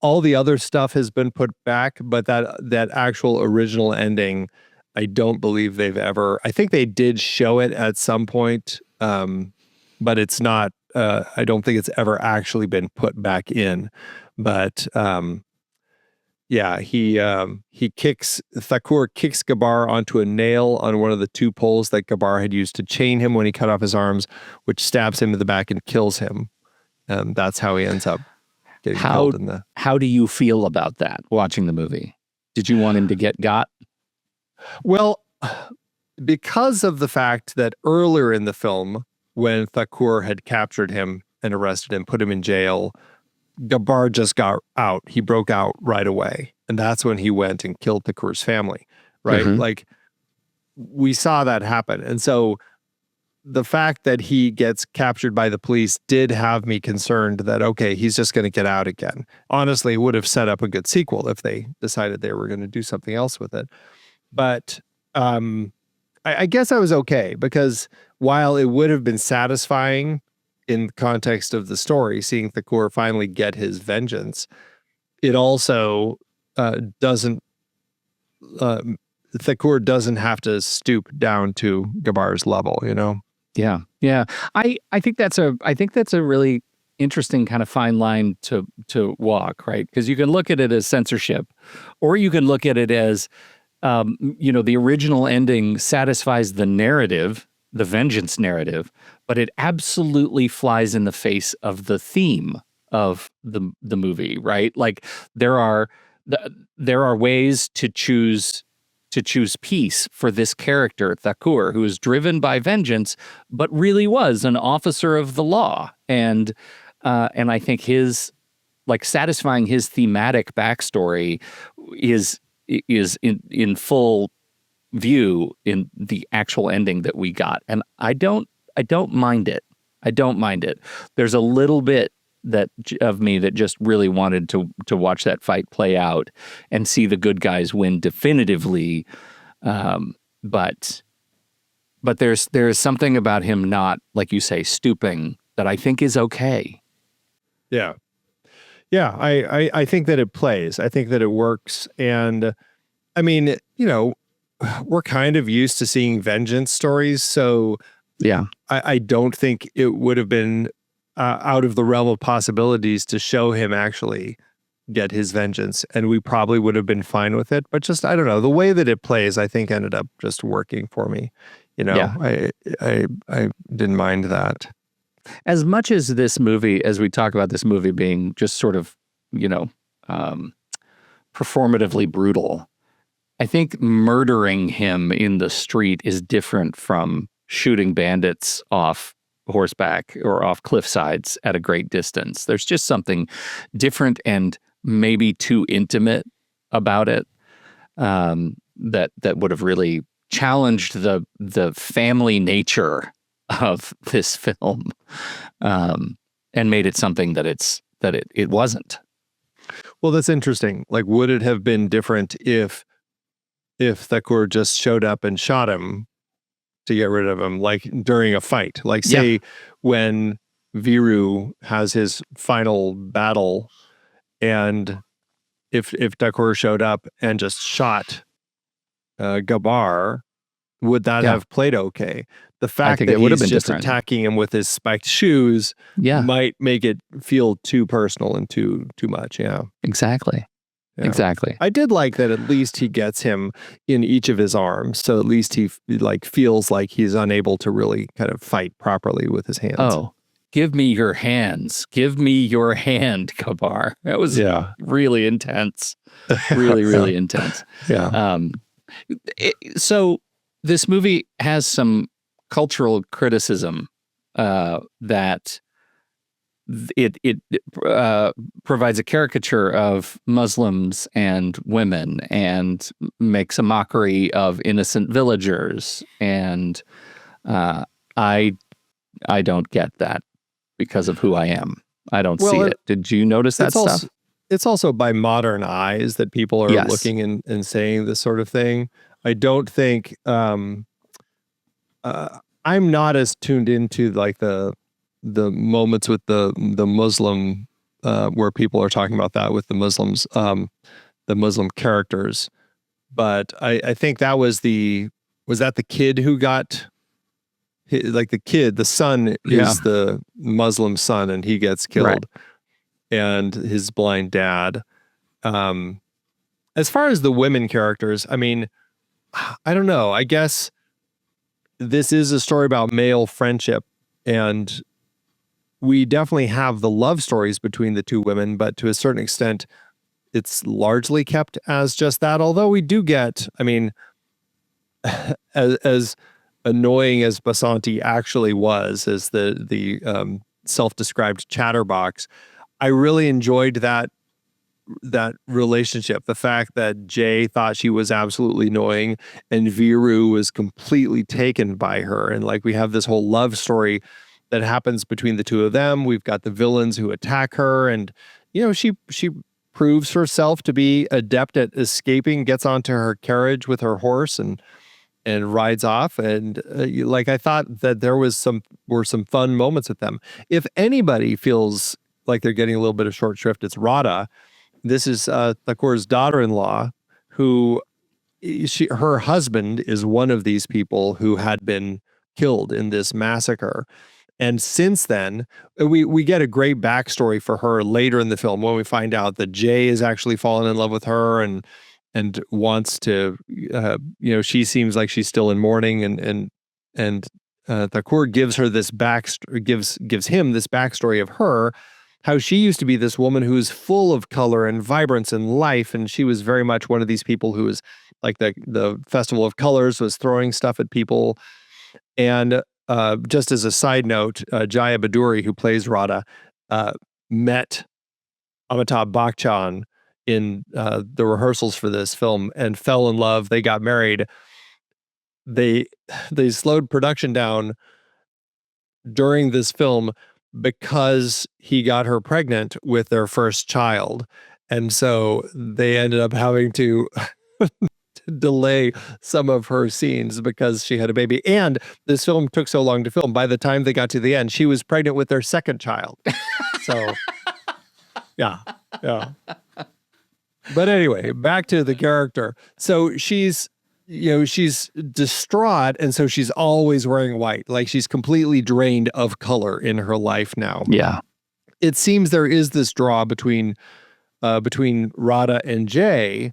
all the other stuff has been put back, but that actual original ending, I don't believe they've ever, I think they did show it at some point, but it's not, I don't think it's ever actually been put back in. But Thakur kicks Gabbar onto a nail on one of the 2 poles that Gabbar had used to chain him when he cut off his arms, which stabs him in the back and kills him. And that's how he ends up getting killed in the... How do you feel about that, watching the movie? Did you want him to get got? Well, because of the fact that earlier in the film, when Thakur had captured him and arrested him, put him in jail, Gabbar just got out. He broke out right away. And that's when he went and killed Thakur's family, right? Like, we saw that happen. And so the fact that he gets captured by the police did have me concerned that, okay, he's just going to get out again. Honestly, it would have set up a good sequel if they decided they were going to do something else with it. But I guess I was okay, because while it would have been satisfying in the context of the story, seeing Thakur finally get his vengeance, it also Thakur doesn't have to stoop down to Gabbar's level, you know? Yeah. I think that's a really interesting kind of fine line to walk, right? Because you can look at it as censorship, or you can look at it as, the original ending satisfies the narrative, the vengeance narrative, but it absolutely flies in the face of the theme of the movie, right? Like, there are ways to choose peace for this character, Thakur, who is driven by vengeance, but really was an officer of the law. And I think his, like, satisfying his thematic backstory is is in full view in the actual ending that we got, and I don't mind it. I don't mind it. There's a little bit that of me that just really wanted to watch that fight play out and see the good guys win definitively. But there's something about him not, like you say, stooping that I think is okay. Yeah. Yeah. I think that it plays. I think that it works. And I mean, we're kind of used to seeing vengeance stories. So Yeah. I don't think it would have been out of the realm of possibilities to show him actually get his vengeance. And we probably would have been fine with it. But just, I don't know, the way that it plays, I think ended up just working for me. Yeah. I didn't mind that. As much as this movie, as we talk about this movie being just sort of, performatively brutal, I think murdering him in the street is different from shooting bandits off horseback or off cliff sides at a great distance. There's just something different and maybe too intimate about it, that would have really challenged the family nature of this film, and made it something that it wasn't. Well, that's interesting. Like, would it have been different if Thakur just showed up and shot him to get rid of him, like during a fight? Like, say, when Viru has his final battle, and if Thakur showed up and just shot Gabar, would that have played okay? The fact think that it would have he's been just different. attacking him with his spiked shoes might make it feel too personal and too much. Yeah. Exactly. Yeah. Exactly. I did like that at least he gets him in each of his arms. So at least he feels like he's unable to really kind of fight properly with his hands. Oh, give me your hands. Give me your hand, Kabar. That was really intense. Really, really intense. Yeah. So this movie has some cultural criticism that it provides a caricature of Muslims and women and makes a mockery of innocent villagers, and I don't get that because of who I am. I don't see it. Did you notice that stuff? It's also by modern eyes that people are looking and saying this sort of thing. I don't think I'm not as tuned into like the moments with the Muslim where people are talking about that with the Muslims, the Muslim characters. But I think that was that the kid who got like the son is the Muslim son and he gets killed, and his blind dad. As far as the women characters, I mean, I don't know. I guess this is a story about male friendship, and we definitely have the love stories between the two women, but to a certain extent, it's largely kept as just that. Although we do get, I mean, as annoying as Basanti actually was as the self-described chatterbox, I really enjoyed that relationship. The fact that Jay thought she was absolutely annoying and Viru was completely taken by her. And like, we have this whole love story that happens between the two of them. We've got the villains who attack her, and she proves herself to be adept at escaping, gets onto her carriage with her horse and rides off. And like, I thought that there were some fun moments with them. If anybody feels like they're getting a little bit of short shrift, it's Radha. This is Thakur's daughter-in-law, who her husband is one of these people who had been killed in this massacre. And since then, we get a great backstory for her later in the film when we find out that Jay is actually fallen in love with her and wants to, she seems like she's still in mourning, and Thakur gives her this gives him this backstory of her, how she used to be this woman who's full of color and vibrance and life, and she was very much one of these people who was like the Festival of Colors, was throwing stuff at people. And just as a side note, Jaya Baduri, who plays Radha, met Amitabh Bachchan in the rehearsals for this film and fell in love. They got married. They slowed production down during this film because he got her pregnant with their first child. And so they ended up having to delay some of her scenes because she had a baby. And this film took so long to film. By the time they got to the end, she was pregnant with their second child. So, yeah. But anyway, back to the character. So she's distraught, and so she's always wearing white. Like, she's completely drained of color in her life now. Yeah. It seems there is this draw between Radha and Jay,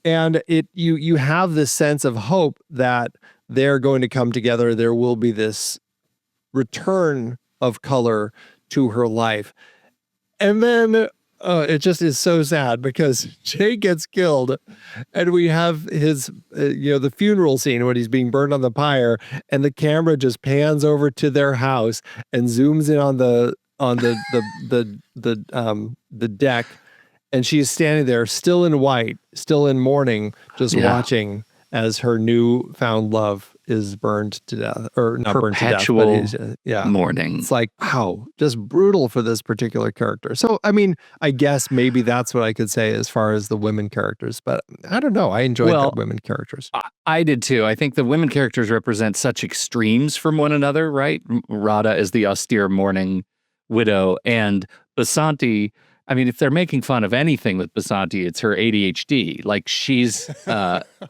and you have this sense of hope that they're going to come together. There will be this return of color to her life. And then it just is so sad because Jay gets killed, and we have his, the funeral scene when he's being burned on the pyre, and the camera just pans over to their house and zooms in on the deck, and she's standing there, still in white, still in mourning, just watching as her newfound love is burned to death, or not burned to death, but mourning. It's like, wow, just brutal for this particular character. So, I mean, I guess maybe that's what I could say as far as the women characters, but I don't know. I enjoyed the women characters. I did too. I think the women characters represent such extremes from one another, right? Radha is the austere mourning widow, and Basanti, I mean, if they're making fun of anything with Basanti, it's her ADHD. Like, she's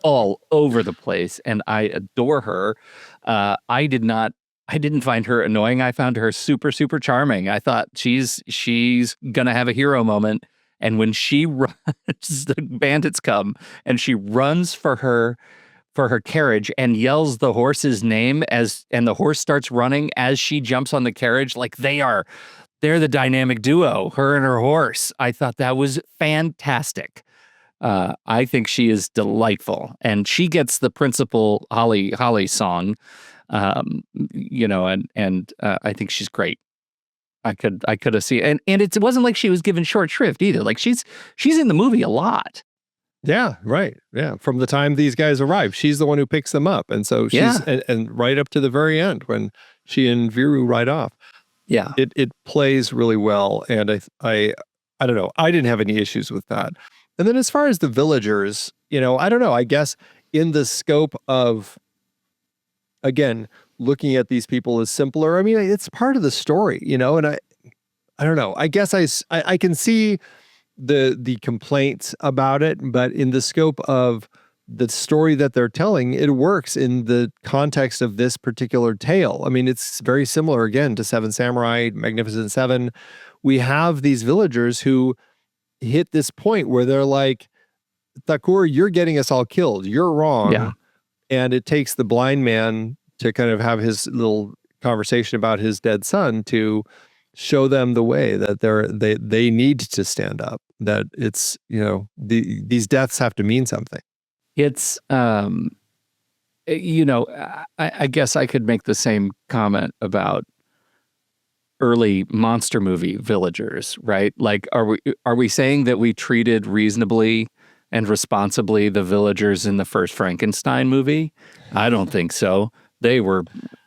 all over the place, and I adore her. I didn't find her annoying. I found her super, super charming. I thought she's gonna have a hero moment, and when she runs, the bandits come, and she runs for her carriage and yells the horse's name and the horse starts running as she jumps on the carriage. Like, they're the dynamic duo, her and her horse. I thought that was fantastic. I think she is delightful, and she gets the principal Holly song, and I think she's great. I could have seen, and it wasn't like she was given short shrift either. Like, she's in the movie a lot. Yeah, right. Yeah, from the time these guys arrive, she's the one who picks them up, and so she's and right up to the very end when she and Viru ride off. Yeah, it plays really well, and I don't know. I didn't have any issues with that. And then as far as the villagers, I don't know. I guess in the scope of, again, looking at these people as simpler. I mean, it's part of the story, and I don't know. I guess I can see the complaints about it, but in the scope of the story that they're telling, it works in the context of this particular tale. I mean, it's very similar, again, to Seven Samurai, Magnificent Seven. We have these villagers who hit this point where they're like, Thakur, you're getting us all killed. You're wrong. Yeah. And it takes the blind man to kind of have his little conversation about his dead son to show them the way that they need to stand up, that it's, these deaths have to mean something. It's, I guess I could make the same comment about early monster movie villagers, right? Like, are we saying that we treated reasonably and responsibly the villagers in the first Frankenstein movie? I don't think so. They were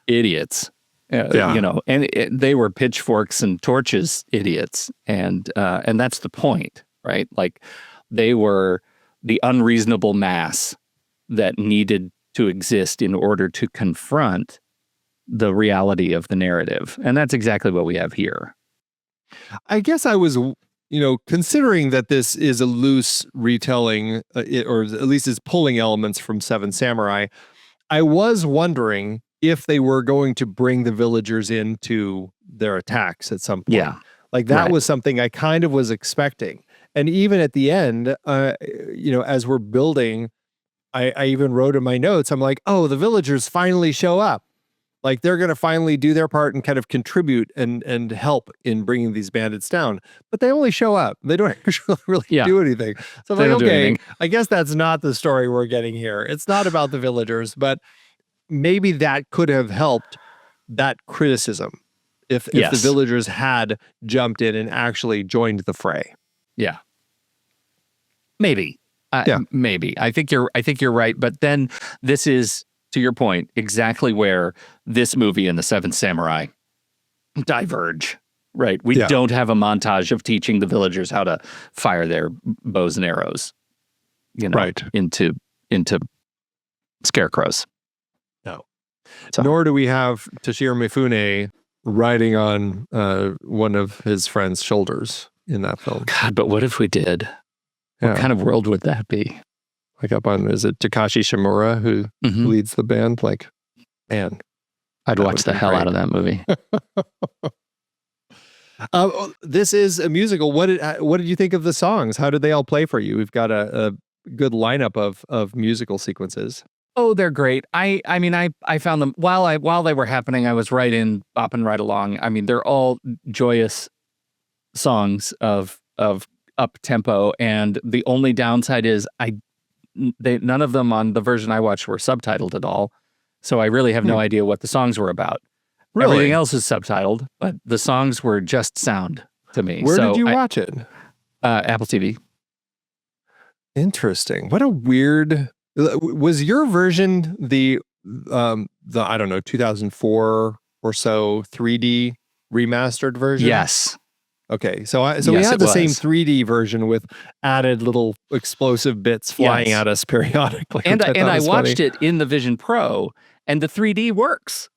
idiots, and they were pitchforks and torches idiots, and that's the point, right? Like, they were the unreasonable mass that needed to exist in order to confront the reality of the narrative. And that's exactly what we have here. I guess I was, considering that this is a loose retelling, or at least is pulling elements from Seven Samurai, I was wondering if they were going to bring the villagers into their attacks at some point. Yeah. Like, that was something I kind of was expecting. And even at the end, as we're building, I even wrote in my notes, I'm like, oh, the villagers finally show up. Like, they're going to finally do their part and kind of contribute and help in bringing these bandits down. But they only show up. They don't actually really do anything. So I'm like, okay, I guess that's not the story we're getting here. It's not about the villagers, but maybe that could have helped that criticism if the villagers had jumped in and actually joined the fray. Yeah. Maybe. Yeah. Maybe. I think you're right. But then this is, to your point, exactly where this movie and The Seventh Samurai diverge. Right. We don't have a montage of teaching the villagers how to fire their bows and arrows, into scarecrows. No. So. Nor do we have Toshiro Mifune riding on one of his friend's shoulders in that film. God, but what if we did? What kind of world would that be? Like is it Takashi Shimura who leads the band? Like, man. I'd watch the hell out of that movie. This is a musical. What did you think of the songs? How did they all play for you? We've got a good lineup of musical sequences. Oh, they're great. I mean, I found them while they were happening. I was bopping right along. I mean, they're all joyous songs of up tempo, and the only downside is none of them on the version I watched were subtitled at all, so I really have no idea what the songs were about. Really? Everything else is subtitled, but the songs were just sound to me. Where did you watch it? Apple TV. Interesting. What a weird. Was your version the I don't know 2004 or so 3D remastered version? Yes. Okay, so we had the same 3D version with added little explosive bits flying at us periodically. And I watched it in the Vision Pro, and the 3D works.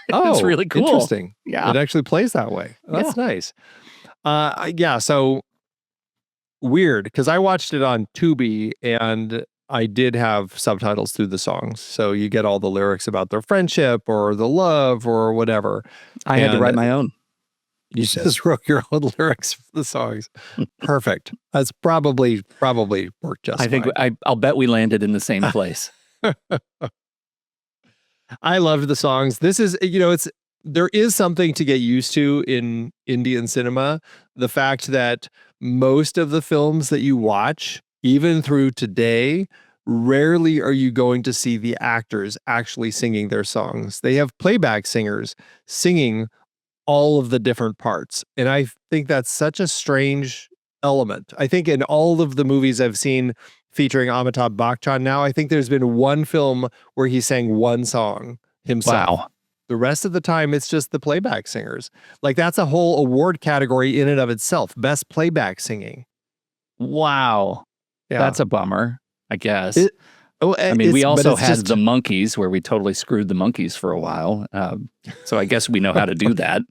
It's really cool. Interesting. Yeah, it actually plays that way. That's nice. So weird, because I watched it on Tubi, and I did have subtitles through the songs, so you get all the lyrics about their friendship or the love or whatever. I had to write my own. You just wrote your own lyrics for the songs. Perfect. That's probably worked just fine. I think I'll bet we landed in the same place. I loved the songs. This is, there is something to get used to in Indian cinema. The fact that most of the films that you watch, even through today, rarely are you going to see the actors actually singing their songs. They have playback singers singing all of the different parts. And I think that's such a strange element. I think in all of the movies I've seen featuring Amitabh Bachchan now, I think there's been one film where he sang one song himself. Wow. The rest of the time, it's just the playback singers. Like, that's a whole award category in and of itself. Best playback singing. Wow. Yeah. That's a bummer, I guess. We also had the Monkees, where we totally screwed the Monkees for a while. So I guess we know how to do that.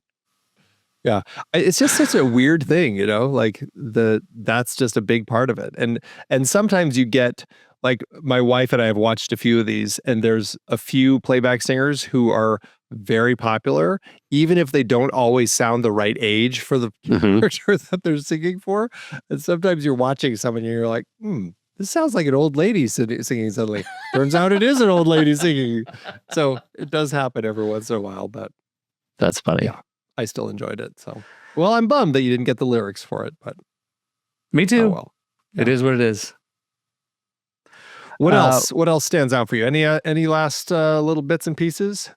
Yeah. It's just such a weird thing, like that's just a big part of it. And sometimes you get, like, my wife and I have watched a few of these, and there's a few playback singers who are very popular, even if they don't always sound the right age for the character that they're singing for. And sometimes you're watching someone and you're like, this sounds like an old lady singing suddenly. Turns out it is an old lady singing. So it does happen every once in a while, but that's funny. Yeah, I still enjoyed it. So, well, I'm bummed that you didn't get the lyrics for it, but me too. Oh, well. Yeah. It is what it is. What else? What else stands out for you? Any last little bits and pieces?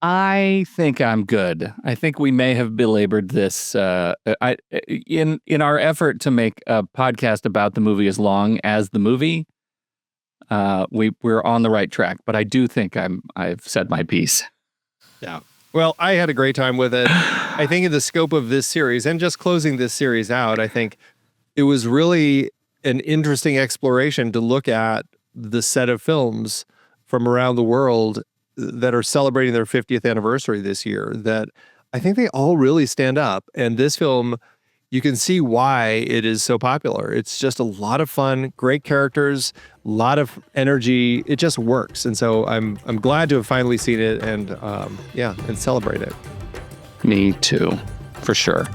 I think I'm good. I think we may have belabored this. In our effort to make a podcast about the movie as long as the movie, we're on the right track. But I do think I've said my piece. Yeah. Well, I had a great time with it. I think in the scope of this series, and just closing this series out, I think it was really an interesting exploration to look at the set of films from around the world that are celebrating their 50th anniversary this year, that I think they all really stand up. And this film, you can see why it is so popular. It's just a lot of fun, great characters, a lot of energy. It just works. And so I'm glad to have finally seen it and and celebrate it. Me too, for sure.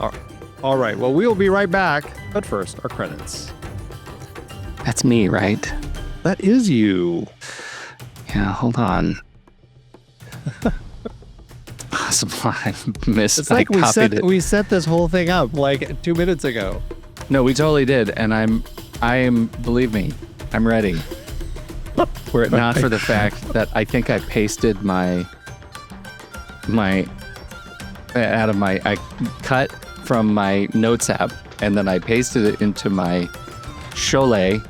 All right. Well, we will be right back. But first, our credits. That's me, right? That is you. Yeah, hold on. I missed. It's like we set this whole thing up like 2 minutes ago. No, we totally did, and I am. Believe me, I'm ready. Were it not for the fact that I think I pasted I cut from my notes app, and then I pasted it into my Sholay,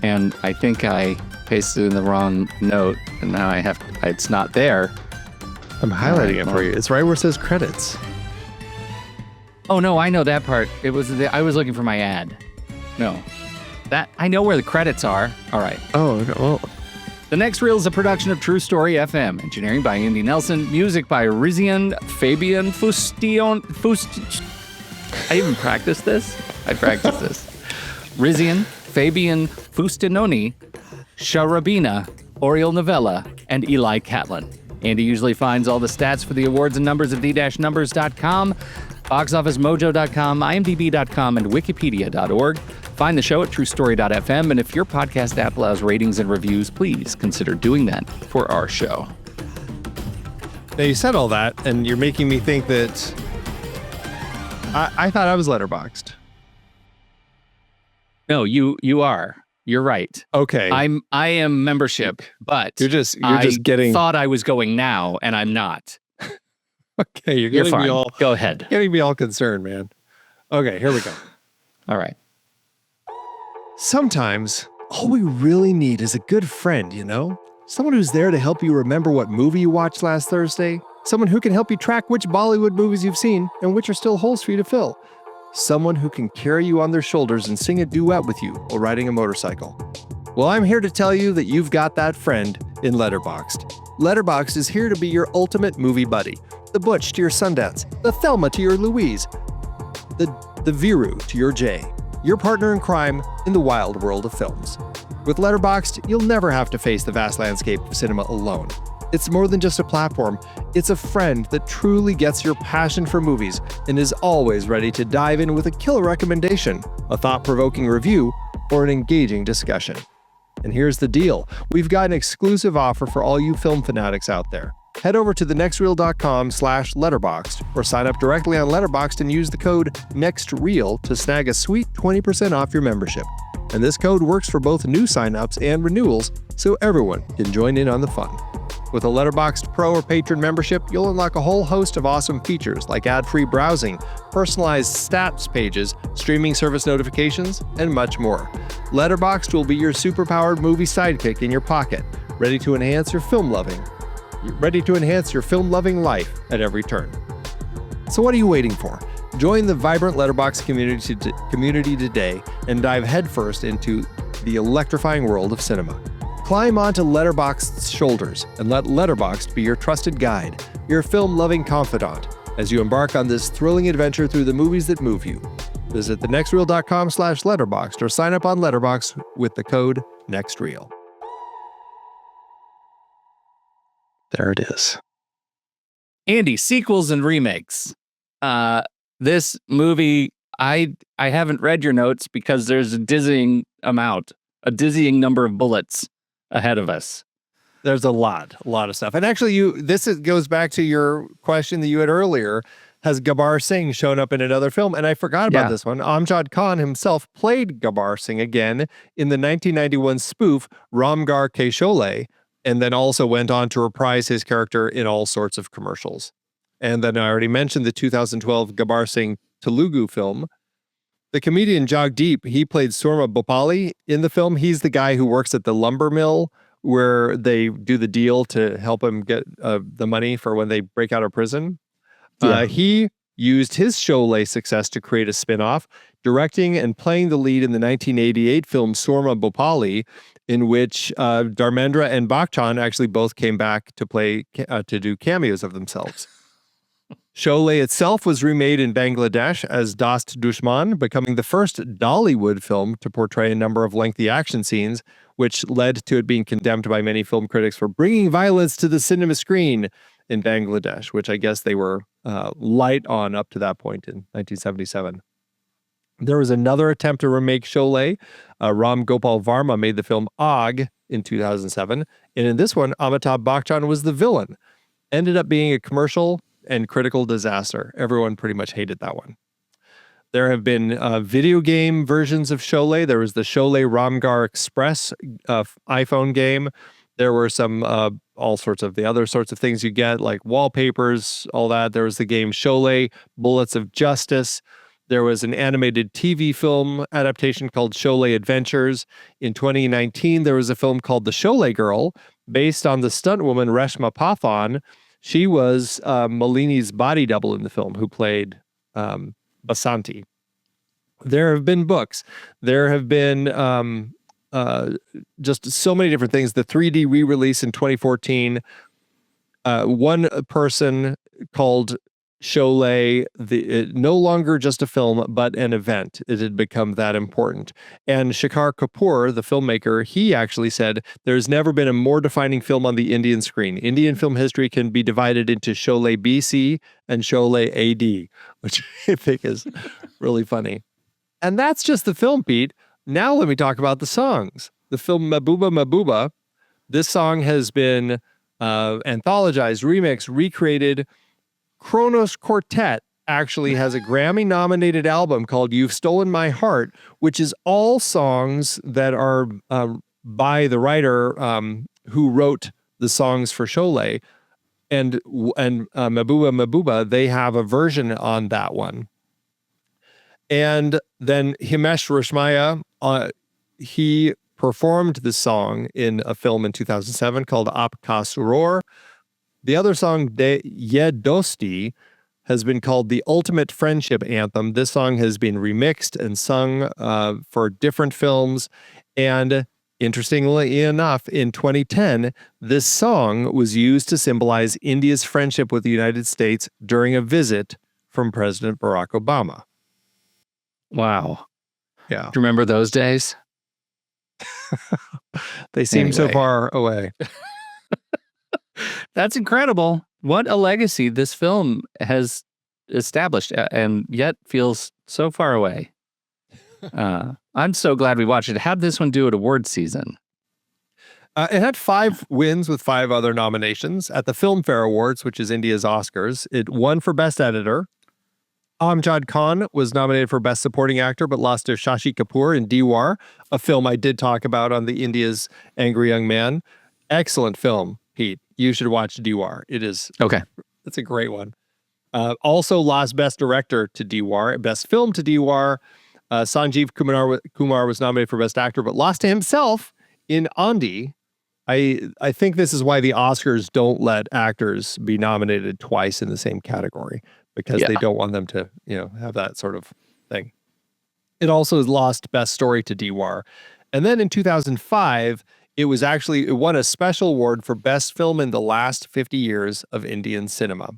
and I think I pasted in the wrong note, and now it's not there. I'm highlighting it for you. It's right where it says credits. Oh no, I know that part. I was looking for my ad. No. I know where the credits are. All right. Oh, okay, well. The Next Reel is a production of True Story FM. Engineering by Andy Nelson. Music by Rizian Fabian I even practiced this? I practiced this. Rizian Fabian Fustinoni, Sharabina, Oriel Novella, and Eli Catlin. Andy usually finds all the stats for the awards and numbers at the-numbers.com, boxofficemojo.com, imdb.com, and wikipedia.org. Find the show at truestory.fm, and if your podcast app allows ratings and reviews, please consider doing that for our show. Now, you said all that, and you're making me think that I thought I was letterboxed. No, you are. You're right. Okay. I am membership, but you're just getting. I thought I was going now, and I'm not. Okay, you're fine. getting me all. Go ahead. Getting me all concerned, man. Okay, here we go. All right. Sometimes all we really need is a good friend, you know? Someone who's there to help you remember what movie you watched last Thursday. Someone who can help you track which Bollywood movies you've seen and which are still holes for you to fill. Someone who can carry you on their shoulders and sing a duet with you while riding a motorcycle. Well, I'm here to tell you that you've got that friend in Letterboxd. Letterboxd is here to be your ultimate movie buddy. The Butch to your Sundance, the Thelma to your Louise, the Viru to your Jay. Your partner in crime in the wild world of films. With Letterboxd, you'll never have to face the vast landscape of cinema alone. It's more than just a platform, it's a friend that truly gets your passion for movies and is always ready to dive in with a killer recommendation, a thought-provoking review, or an engaging discussion. And here's the deal, we've got an exclusive offer for all you film fanatics out there. Head over to thenextreel.com/letterboxd or sign up directly on Letterboxd and use the code NEXTREEL to snag a sweet 20% off your membership. And this code works for both new signups and renewals, so everyone can join in on the fun. With a Letterboxd Pro or Patron membership, you'll unlock a whole host of awesome features like ad-free browsing, personalized stats pages, streaming service notifications, and much more. Letterboxd will be your superpowered movie sidekick in your pocket, ready to enhance your film-loving life at every turn. So what are you waiting for? Join the vibrant Letterboxd community today and dive headfirst into the electrifying world of cinema. Climb onto Letterboxd's shoulders and let Letterboxd be your trusted guide, your film-loving confidant, as you embark on this thrilling adventure through the movies that move you. Visit thenextreel.com/letterboxd or sign up on Letterboxd with the code NEXTREEL. There it is. Andy, sequels and remakes. This movie, I haven't read your notes because there's a dizzying number of bullets ahead of us. There's a lot of stuff. And actually, goes back to your question that you had earlier. Has Gabbar Singh shown up in another film? And I forgot about this one. Amjad Khan himself played Gabbar Singh again in the 1991 spoof Ramgar Ke Sholay, and then also went on to reprise his character in all sorts of commercials. And then I already mentioned the 2012 Gabbar Singh Telugu film. The comedian Jagdeep, he played Surma Bhopali in the film. He's the guy who works at the lumber mill where they do the deal to help him get the money for when they break out of prison. Yeah. He used his Sholay success to create a spin-off, directing and playing the lead in the 1988 film Surma Bhopali, in which Dharmendra and Bachchan actually both came back to do cameos of themselves. Sholay itself was remade in Bangladesh as Dost Dushman, becoming the first Dollywood film to portray a number of lengthy action scenes, which led to it being condemned by many film critics for bringing violence to the cinema screen in Bangladesh, which I guess they were light on up to that point in 1977. There was another attempt to remake Sholay. Ram Gopal Varma made the film Og in 2007, and in this one, Amitabh Bachchan was the villain. Ended up being a commercial and critical disaster. Everyone pretty much hated that one. There have been video game versions of Sholay. There was the Sholay Ramgar Express iPhone game. There were some all sorts of the other sorts of things you get, like wallpapers, all that. There was the game Sholay Bullets of Justice. There was an animated TV film adaptation called Sholay Adventures. In 2019, there was a film called The Sholay Girl, based on the stunt woman Reshma Pathan. She was Malini's body double in the film, who played Basanti. There have been books. There have been just so many different things. The 3D re-release in 2014. One person called Sholay, no longer just a film, but an event. It had become that important. And Shekhar Kapoor, the filmmaker, he actually said, there's never been a more defining film on the Indian screen. Indian film history can be divided into Sholay BC and Sholay AD, which I think is really funny. And that's just the film, Pete. Now let me talk about the songs. The film Mabuba Mabuba, this song has been anthologized, remixed, recreated. Kronos Quartet actually has a Grammy-nominated album called You've Stolen My Heart, which is all songs that are by the writer who wrote the songs for Sholay. And Mabuba Mabuba, they have a version on that one. And then Himesh Reshammiya, he performed the song in a film in 2007 called Aapka Suror. The other song, Ye Dosti, has been called the ultimate friendship anthem. This song has been remixed and sung for different films. And interestingly enough, in 2010, this song was used to symbolize India's friendship with the United States during a visit from President Barack Obama. Wow. Yeah. Do you remember those days? They seem so far away. That's incredible. What a legacy this film has established and yet feels so far away. I'm so glad we watched it. How'd this one do at awards season? It had 5 wins with 5 other nominations at the Filmfare Awards, which is India's Oscars. It won for Best Editor. Amjad Khan was nominated for Best Supporting Actor, but lost to Shashi Kapoor in Diwar, a film I did talk about on the India's Angry Young Man. Excellent film, Pete. You should watch Diwar. It is. Okay. It's a great one. Also lost Best Director to Diwar, Best Film to Diwar. Sanjeev Kumar was nominated for Best Actor, but lost to himself in Andi. I think this is why the Oscars don't let actors be nominated twice in the same category, because they don't want them to, have that sort of thing. It also lost Best Story to Diwar. And then in 2005, it won a special award for Best Film in the Last 50 Years of Indian Cinema.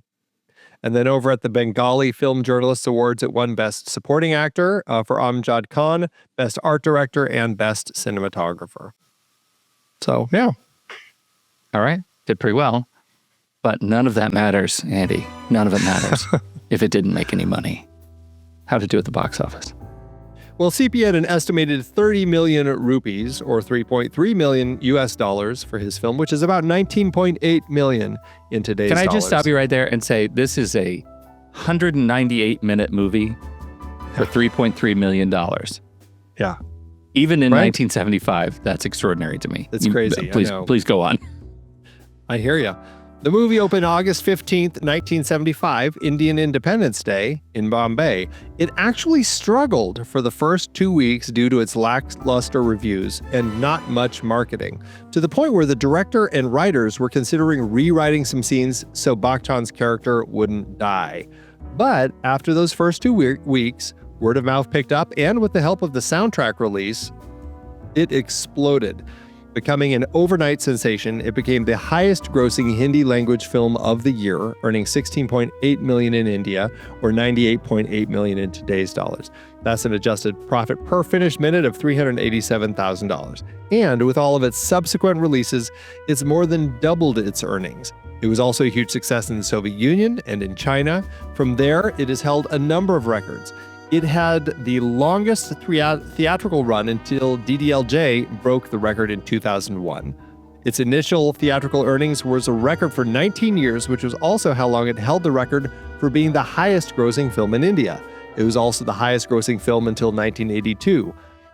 And then over at the Bengali Film Journalists Awards, it won Best Supporting Actor for Amjad Khan, Best Art Director, and Best Cinematographer. So, yeah. All right. Did pretty well. But none of that matters, Andy. None of it matters if it didn't make any money. How'd it do at the box office? Well, Sippy had an estimated 30 million rupees, or $3.3 million US dollars for his film, which is about 19.8 million in today's dollars. Can I just stop you right there and say this is a 198-minute movie for $3.3 million. Yeah. Even in 1975, that's extraordinary to me. It's crazy. Please go on. I hear you. The movie opened August 15th, 1975, Indian Independence Day in Bombay. It actually struggled for the first 2 weeks due to its lackluster reviews and not much marketing, to the point where the director and writers were considering rewriting some scenes so Bachchan's character wouldn't die. But after those first 2 weeks, word of mouth picked up, and with the help of the soundtrack release, it exploded. Becoming an overnight sensation, it became the highest-grossing Hindi-language film of the year, earning $16.8 million in India, or $98.8 million in today's dollars. That's an adjusted profit per finished minute of $387,000. And with all of its subsequent releases, it's more than doubled its earnings. It was also a huge success in the Soviet Union and in China. From there, it has held a number of records. It had the longest theatrical run until DDLJ broke the record in 2001. Its initial theatrical earnings was a record for 19 years, which was also how long it held the record for being the highest-grossing film in India. It was also the highest-grossing film until 1982.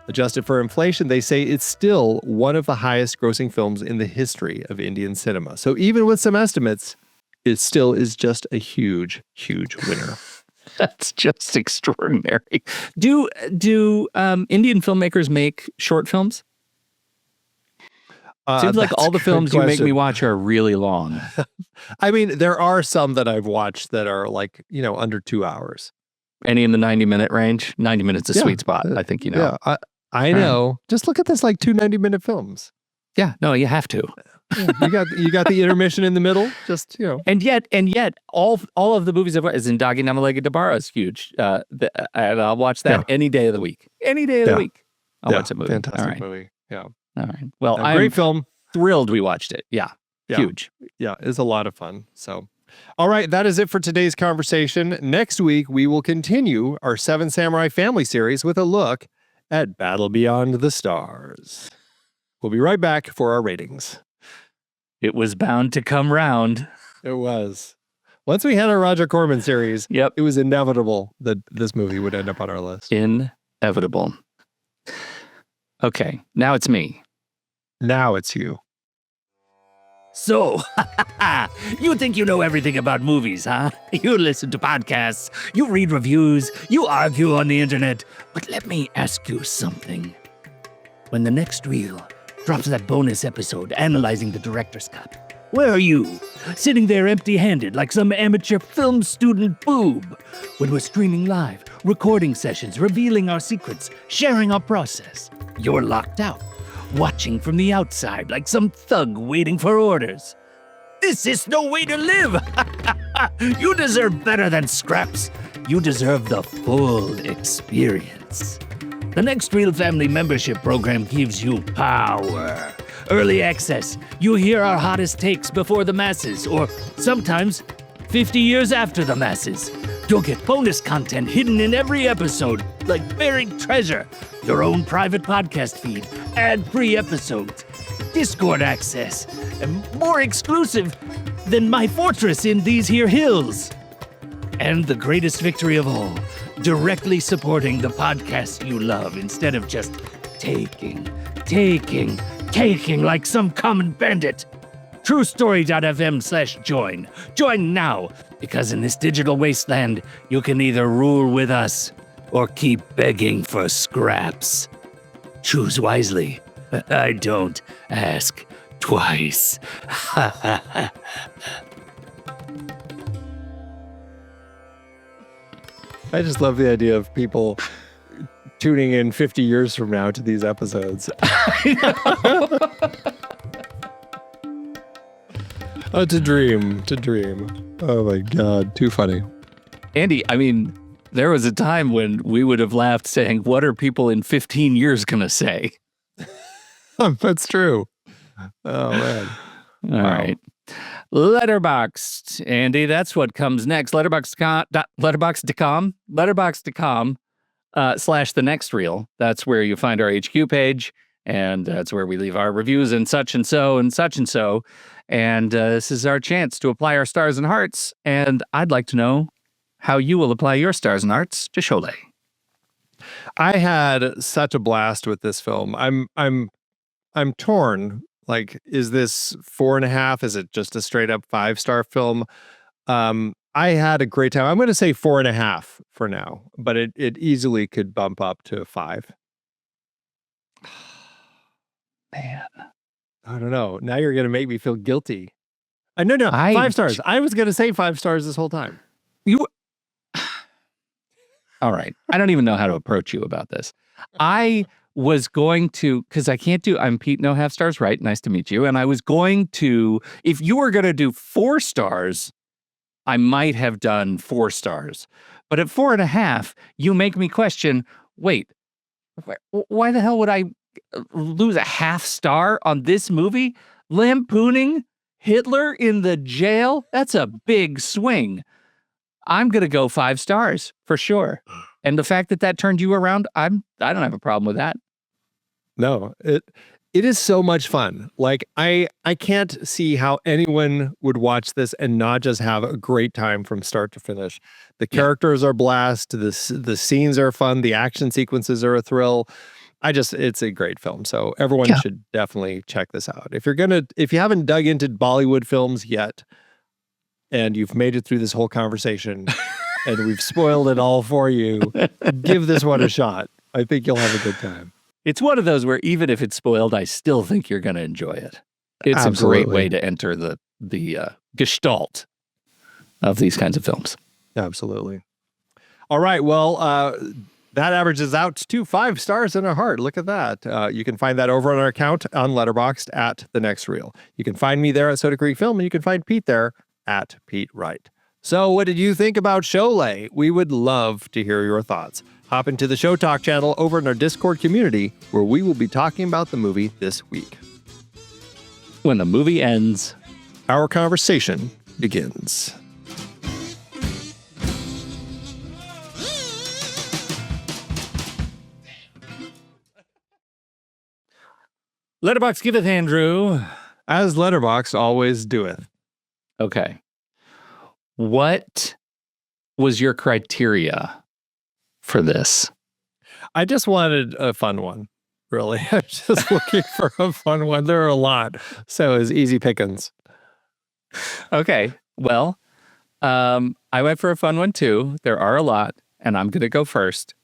Adjusted for inflation, they say it's still one of the highest-grossing films in the history of Indian cinema. So even with some estimates, it still is just a huge, huge winner. That's just extraordinary. Do Indian filmmakers make short films? Seems like all the films you make me watch are really long. I mean, there are some that I've watched that are like, under 2 hours. Any in the 90-minute range? 90 minutes is a sweet spot, I think you know. Yeah, I know. Right. Just look at this, like 2 90-minute films. Yeah, no, you have to. Yeah, you got the intermission in the middle, just And yet, all of the movies I've watched, Zindagi Namalega Dabara is huge, and I'll watch that any day of the week. Any day of the week, I'll watch that movie. Fantastic movie. Yeah. All right. Well, great film. Thrilled we watched it. Yeah. Huge. Yeah, it's a lot of fun. So, all right, that is it for today's conversation. Next week, we will continue our Seven Samurai Family series with a look at Battle Beyond the Stars. We'll be right back for our ratings. It was bound to come round. It was. Once we had our Roger Corman series, it was inevitable that this movie would end up on our list. Inevitable. Okay, now it's me. Now it's you. So, you think you know everything about movies, huh? You listen to podcasts, you read reviews, you argue on the internet. But let me ask you something. When the next reel drops that bonus episode analyzing the director's cut, where are you? Sitting there empty-handed like some amateur film student boob. When we're streaming live, recording sessions, revealing our secrets, sharing our process, you're locked out, watching from the outside like some thug waiting for orders. This is no way to live! You deserve better than scraps. You deserve the full experience. The Next Reel Family membership program gives you power. Early access. You hear our hottest takes before the masses, or sometimes 50 years after the masses. You'll get bonus content hidden in every episode, like buried treasure, your own private podcast feed, ad-free episodes, Discord access, and more exclusive than my fortress in these here hills. And the greatest victory of all, directly supporting the podcast you love instead of just taking like some common bandit. TrueStory.fm/join. Join now, because in this digital wasteland, you can either rule with us or keep begging for scraps. Choose wisely. I don't ask twice. I just love the idea of people tuning in 50 years from now to these episodes. Oh, to dream. Oh my God, too funny. Andy, I mean, there was a time when we would have laughed saying, what are people in 15 years going to say? That's true. Oh, man. All right. Letterboxd, Andy, that's what comes next. Letterboxd.com / the next reel. That's where you find our HQ page, and that's where we leave our reviews and such and so and such and so. And this is our chance to apply our stars and hearts. And I'd like to know how you will apply your stars and hearts to Sholay. I had such a blast with this film. I'm torn. Like, is this 4.5? Is it just a straight up 5-star film? I had a great time. I'm going to say 4.5 for now, but it easily could bump up to 5. Man, I don't know. Now you're going to make me feel guilty. No, 5 stars. I was going to say 5 stars this whole time. All right. I don't even know how to approach you about this. I was going to, because I'm Pete, no half stars, right? Nice to meet you. And I was going to, if you were going to do 4 stars, I might have done 4 stars. But at 4.5, you make me question, wait, why the hell would I lose a half star on this movie? Lampooning Hitler in the jail? That's a big swing. I'm going to go 5 stars for sure. And the fact that turned you around, I don't have a problem with that. No, it is so much fun. Like, I can't see how anyone would watch this and not just have a great time from start to finish. The characters are blast. The scenes are fun. The action sequences are a thrill. It's a great film. So everyone should definitely check this out. If you haven't dug into Bollywood films yet, and you've made it through this whole conversation, and we've spoiled it all for you, give this one a shot. I think you'll have a good time. It's one of those where even if it's spoiled, I still think you're going to enjoy it. It's a great way to enter the gestalt of these kinds of films. Absolutely. All right. Well, that averages out to 5 stars and a heart. Look at that. You can find that over on our account on Letterboxd at The Next Reel. You can find me there at Soda Creek Film, and you can find Pete there at Pete Wright. So what did you think about Sholay? We would love to hear your thoughts. Hop into the Show Talk channel over in our Discord community, where we will be talking about the movie this week. When the movie ends, our conversation begins. Letterboxd giveth Andrew. As Letterboxd always doeth. Okay. What was your criteria for this? I just wanted a fun one, really. I'm just looking for a fun one. There are a lot. So it's easy pickings. Okay. Well, I went for a fun one too. There are a lot, and I'm going to go first.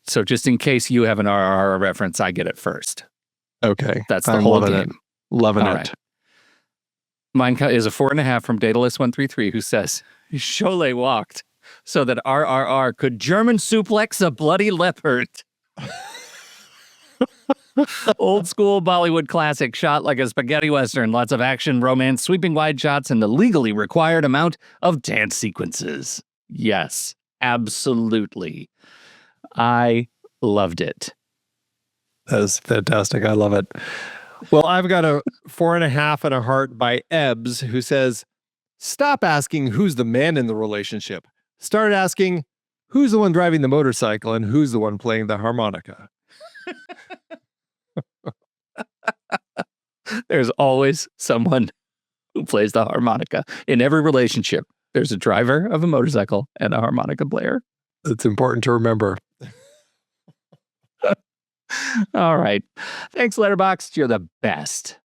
So just in case you have an RR reference, I get it first. Okay. That's the whole game. Loving All it. right. Mine is a 4.5 from Daedalus133, who says, Sholay walked so that RRR could German suplex a bloody leopard. Old school Bollywood classic, shot like a spaghetti western. Lots of action, romance, sweeping wide shots, and the legally required amount of dance sequences. Yes, absolutely. I loved it. That is fantastic. I love it. Well, I've got a 4.5 and a heart by Ebbs, who says, stop asking who's the man in the relationship. Start asking who's the one driving the motorcycle and who's the one playing the harmonica. There's always someone who plays the harmonica. In every relationship, there's a driver of a motorcycle and a harmonica player. It's important to remember. All right. Thanks, Letterboxd. You're the best.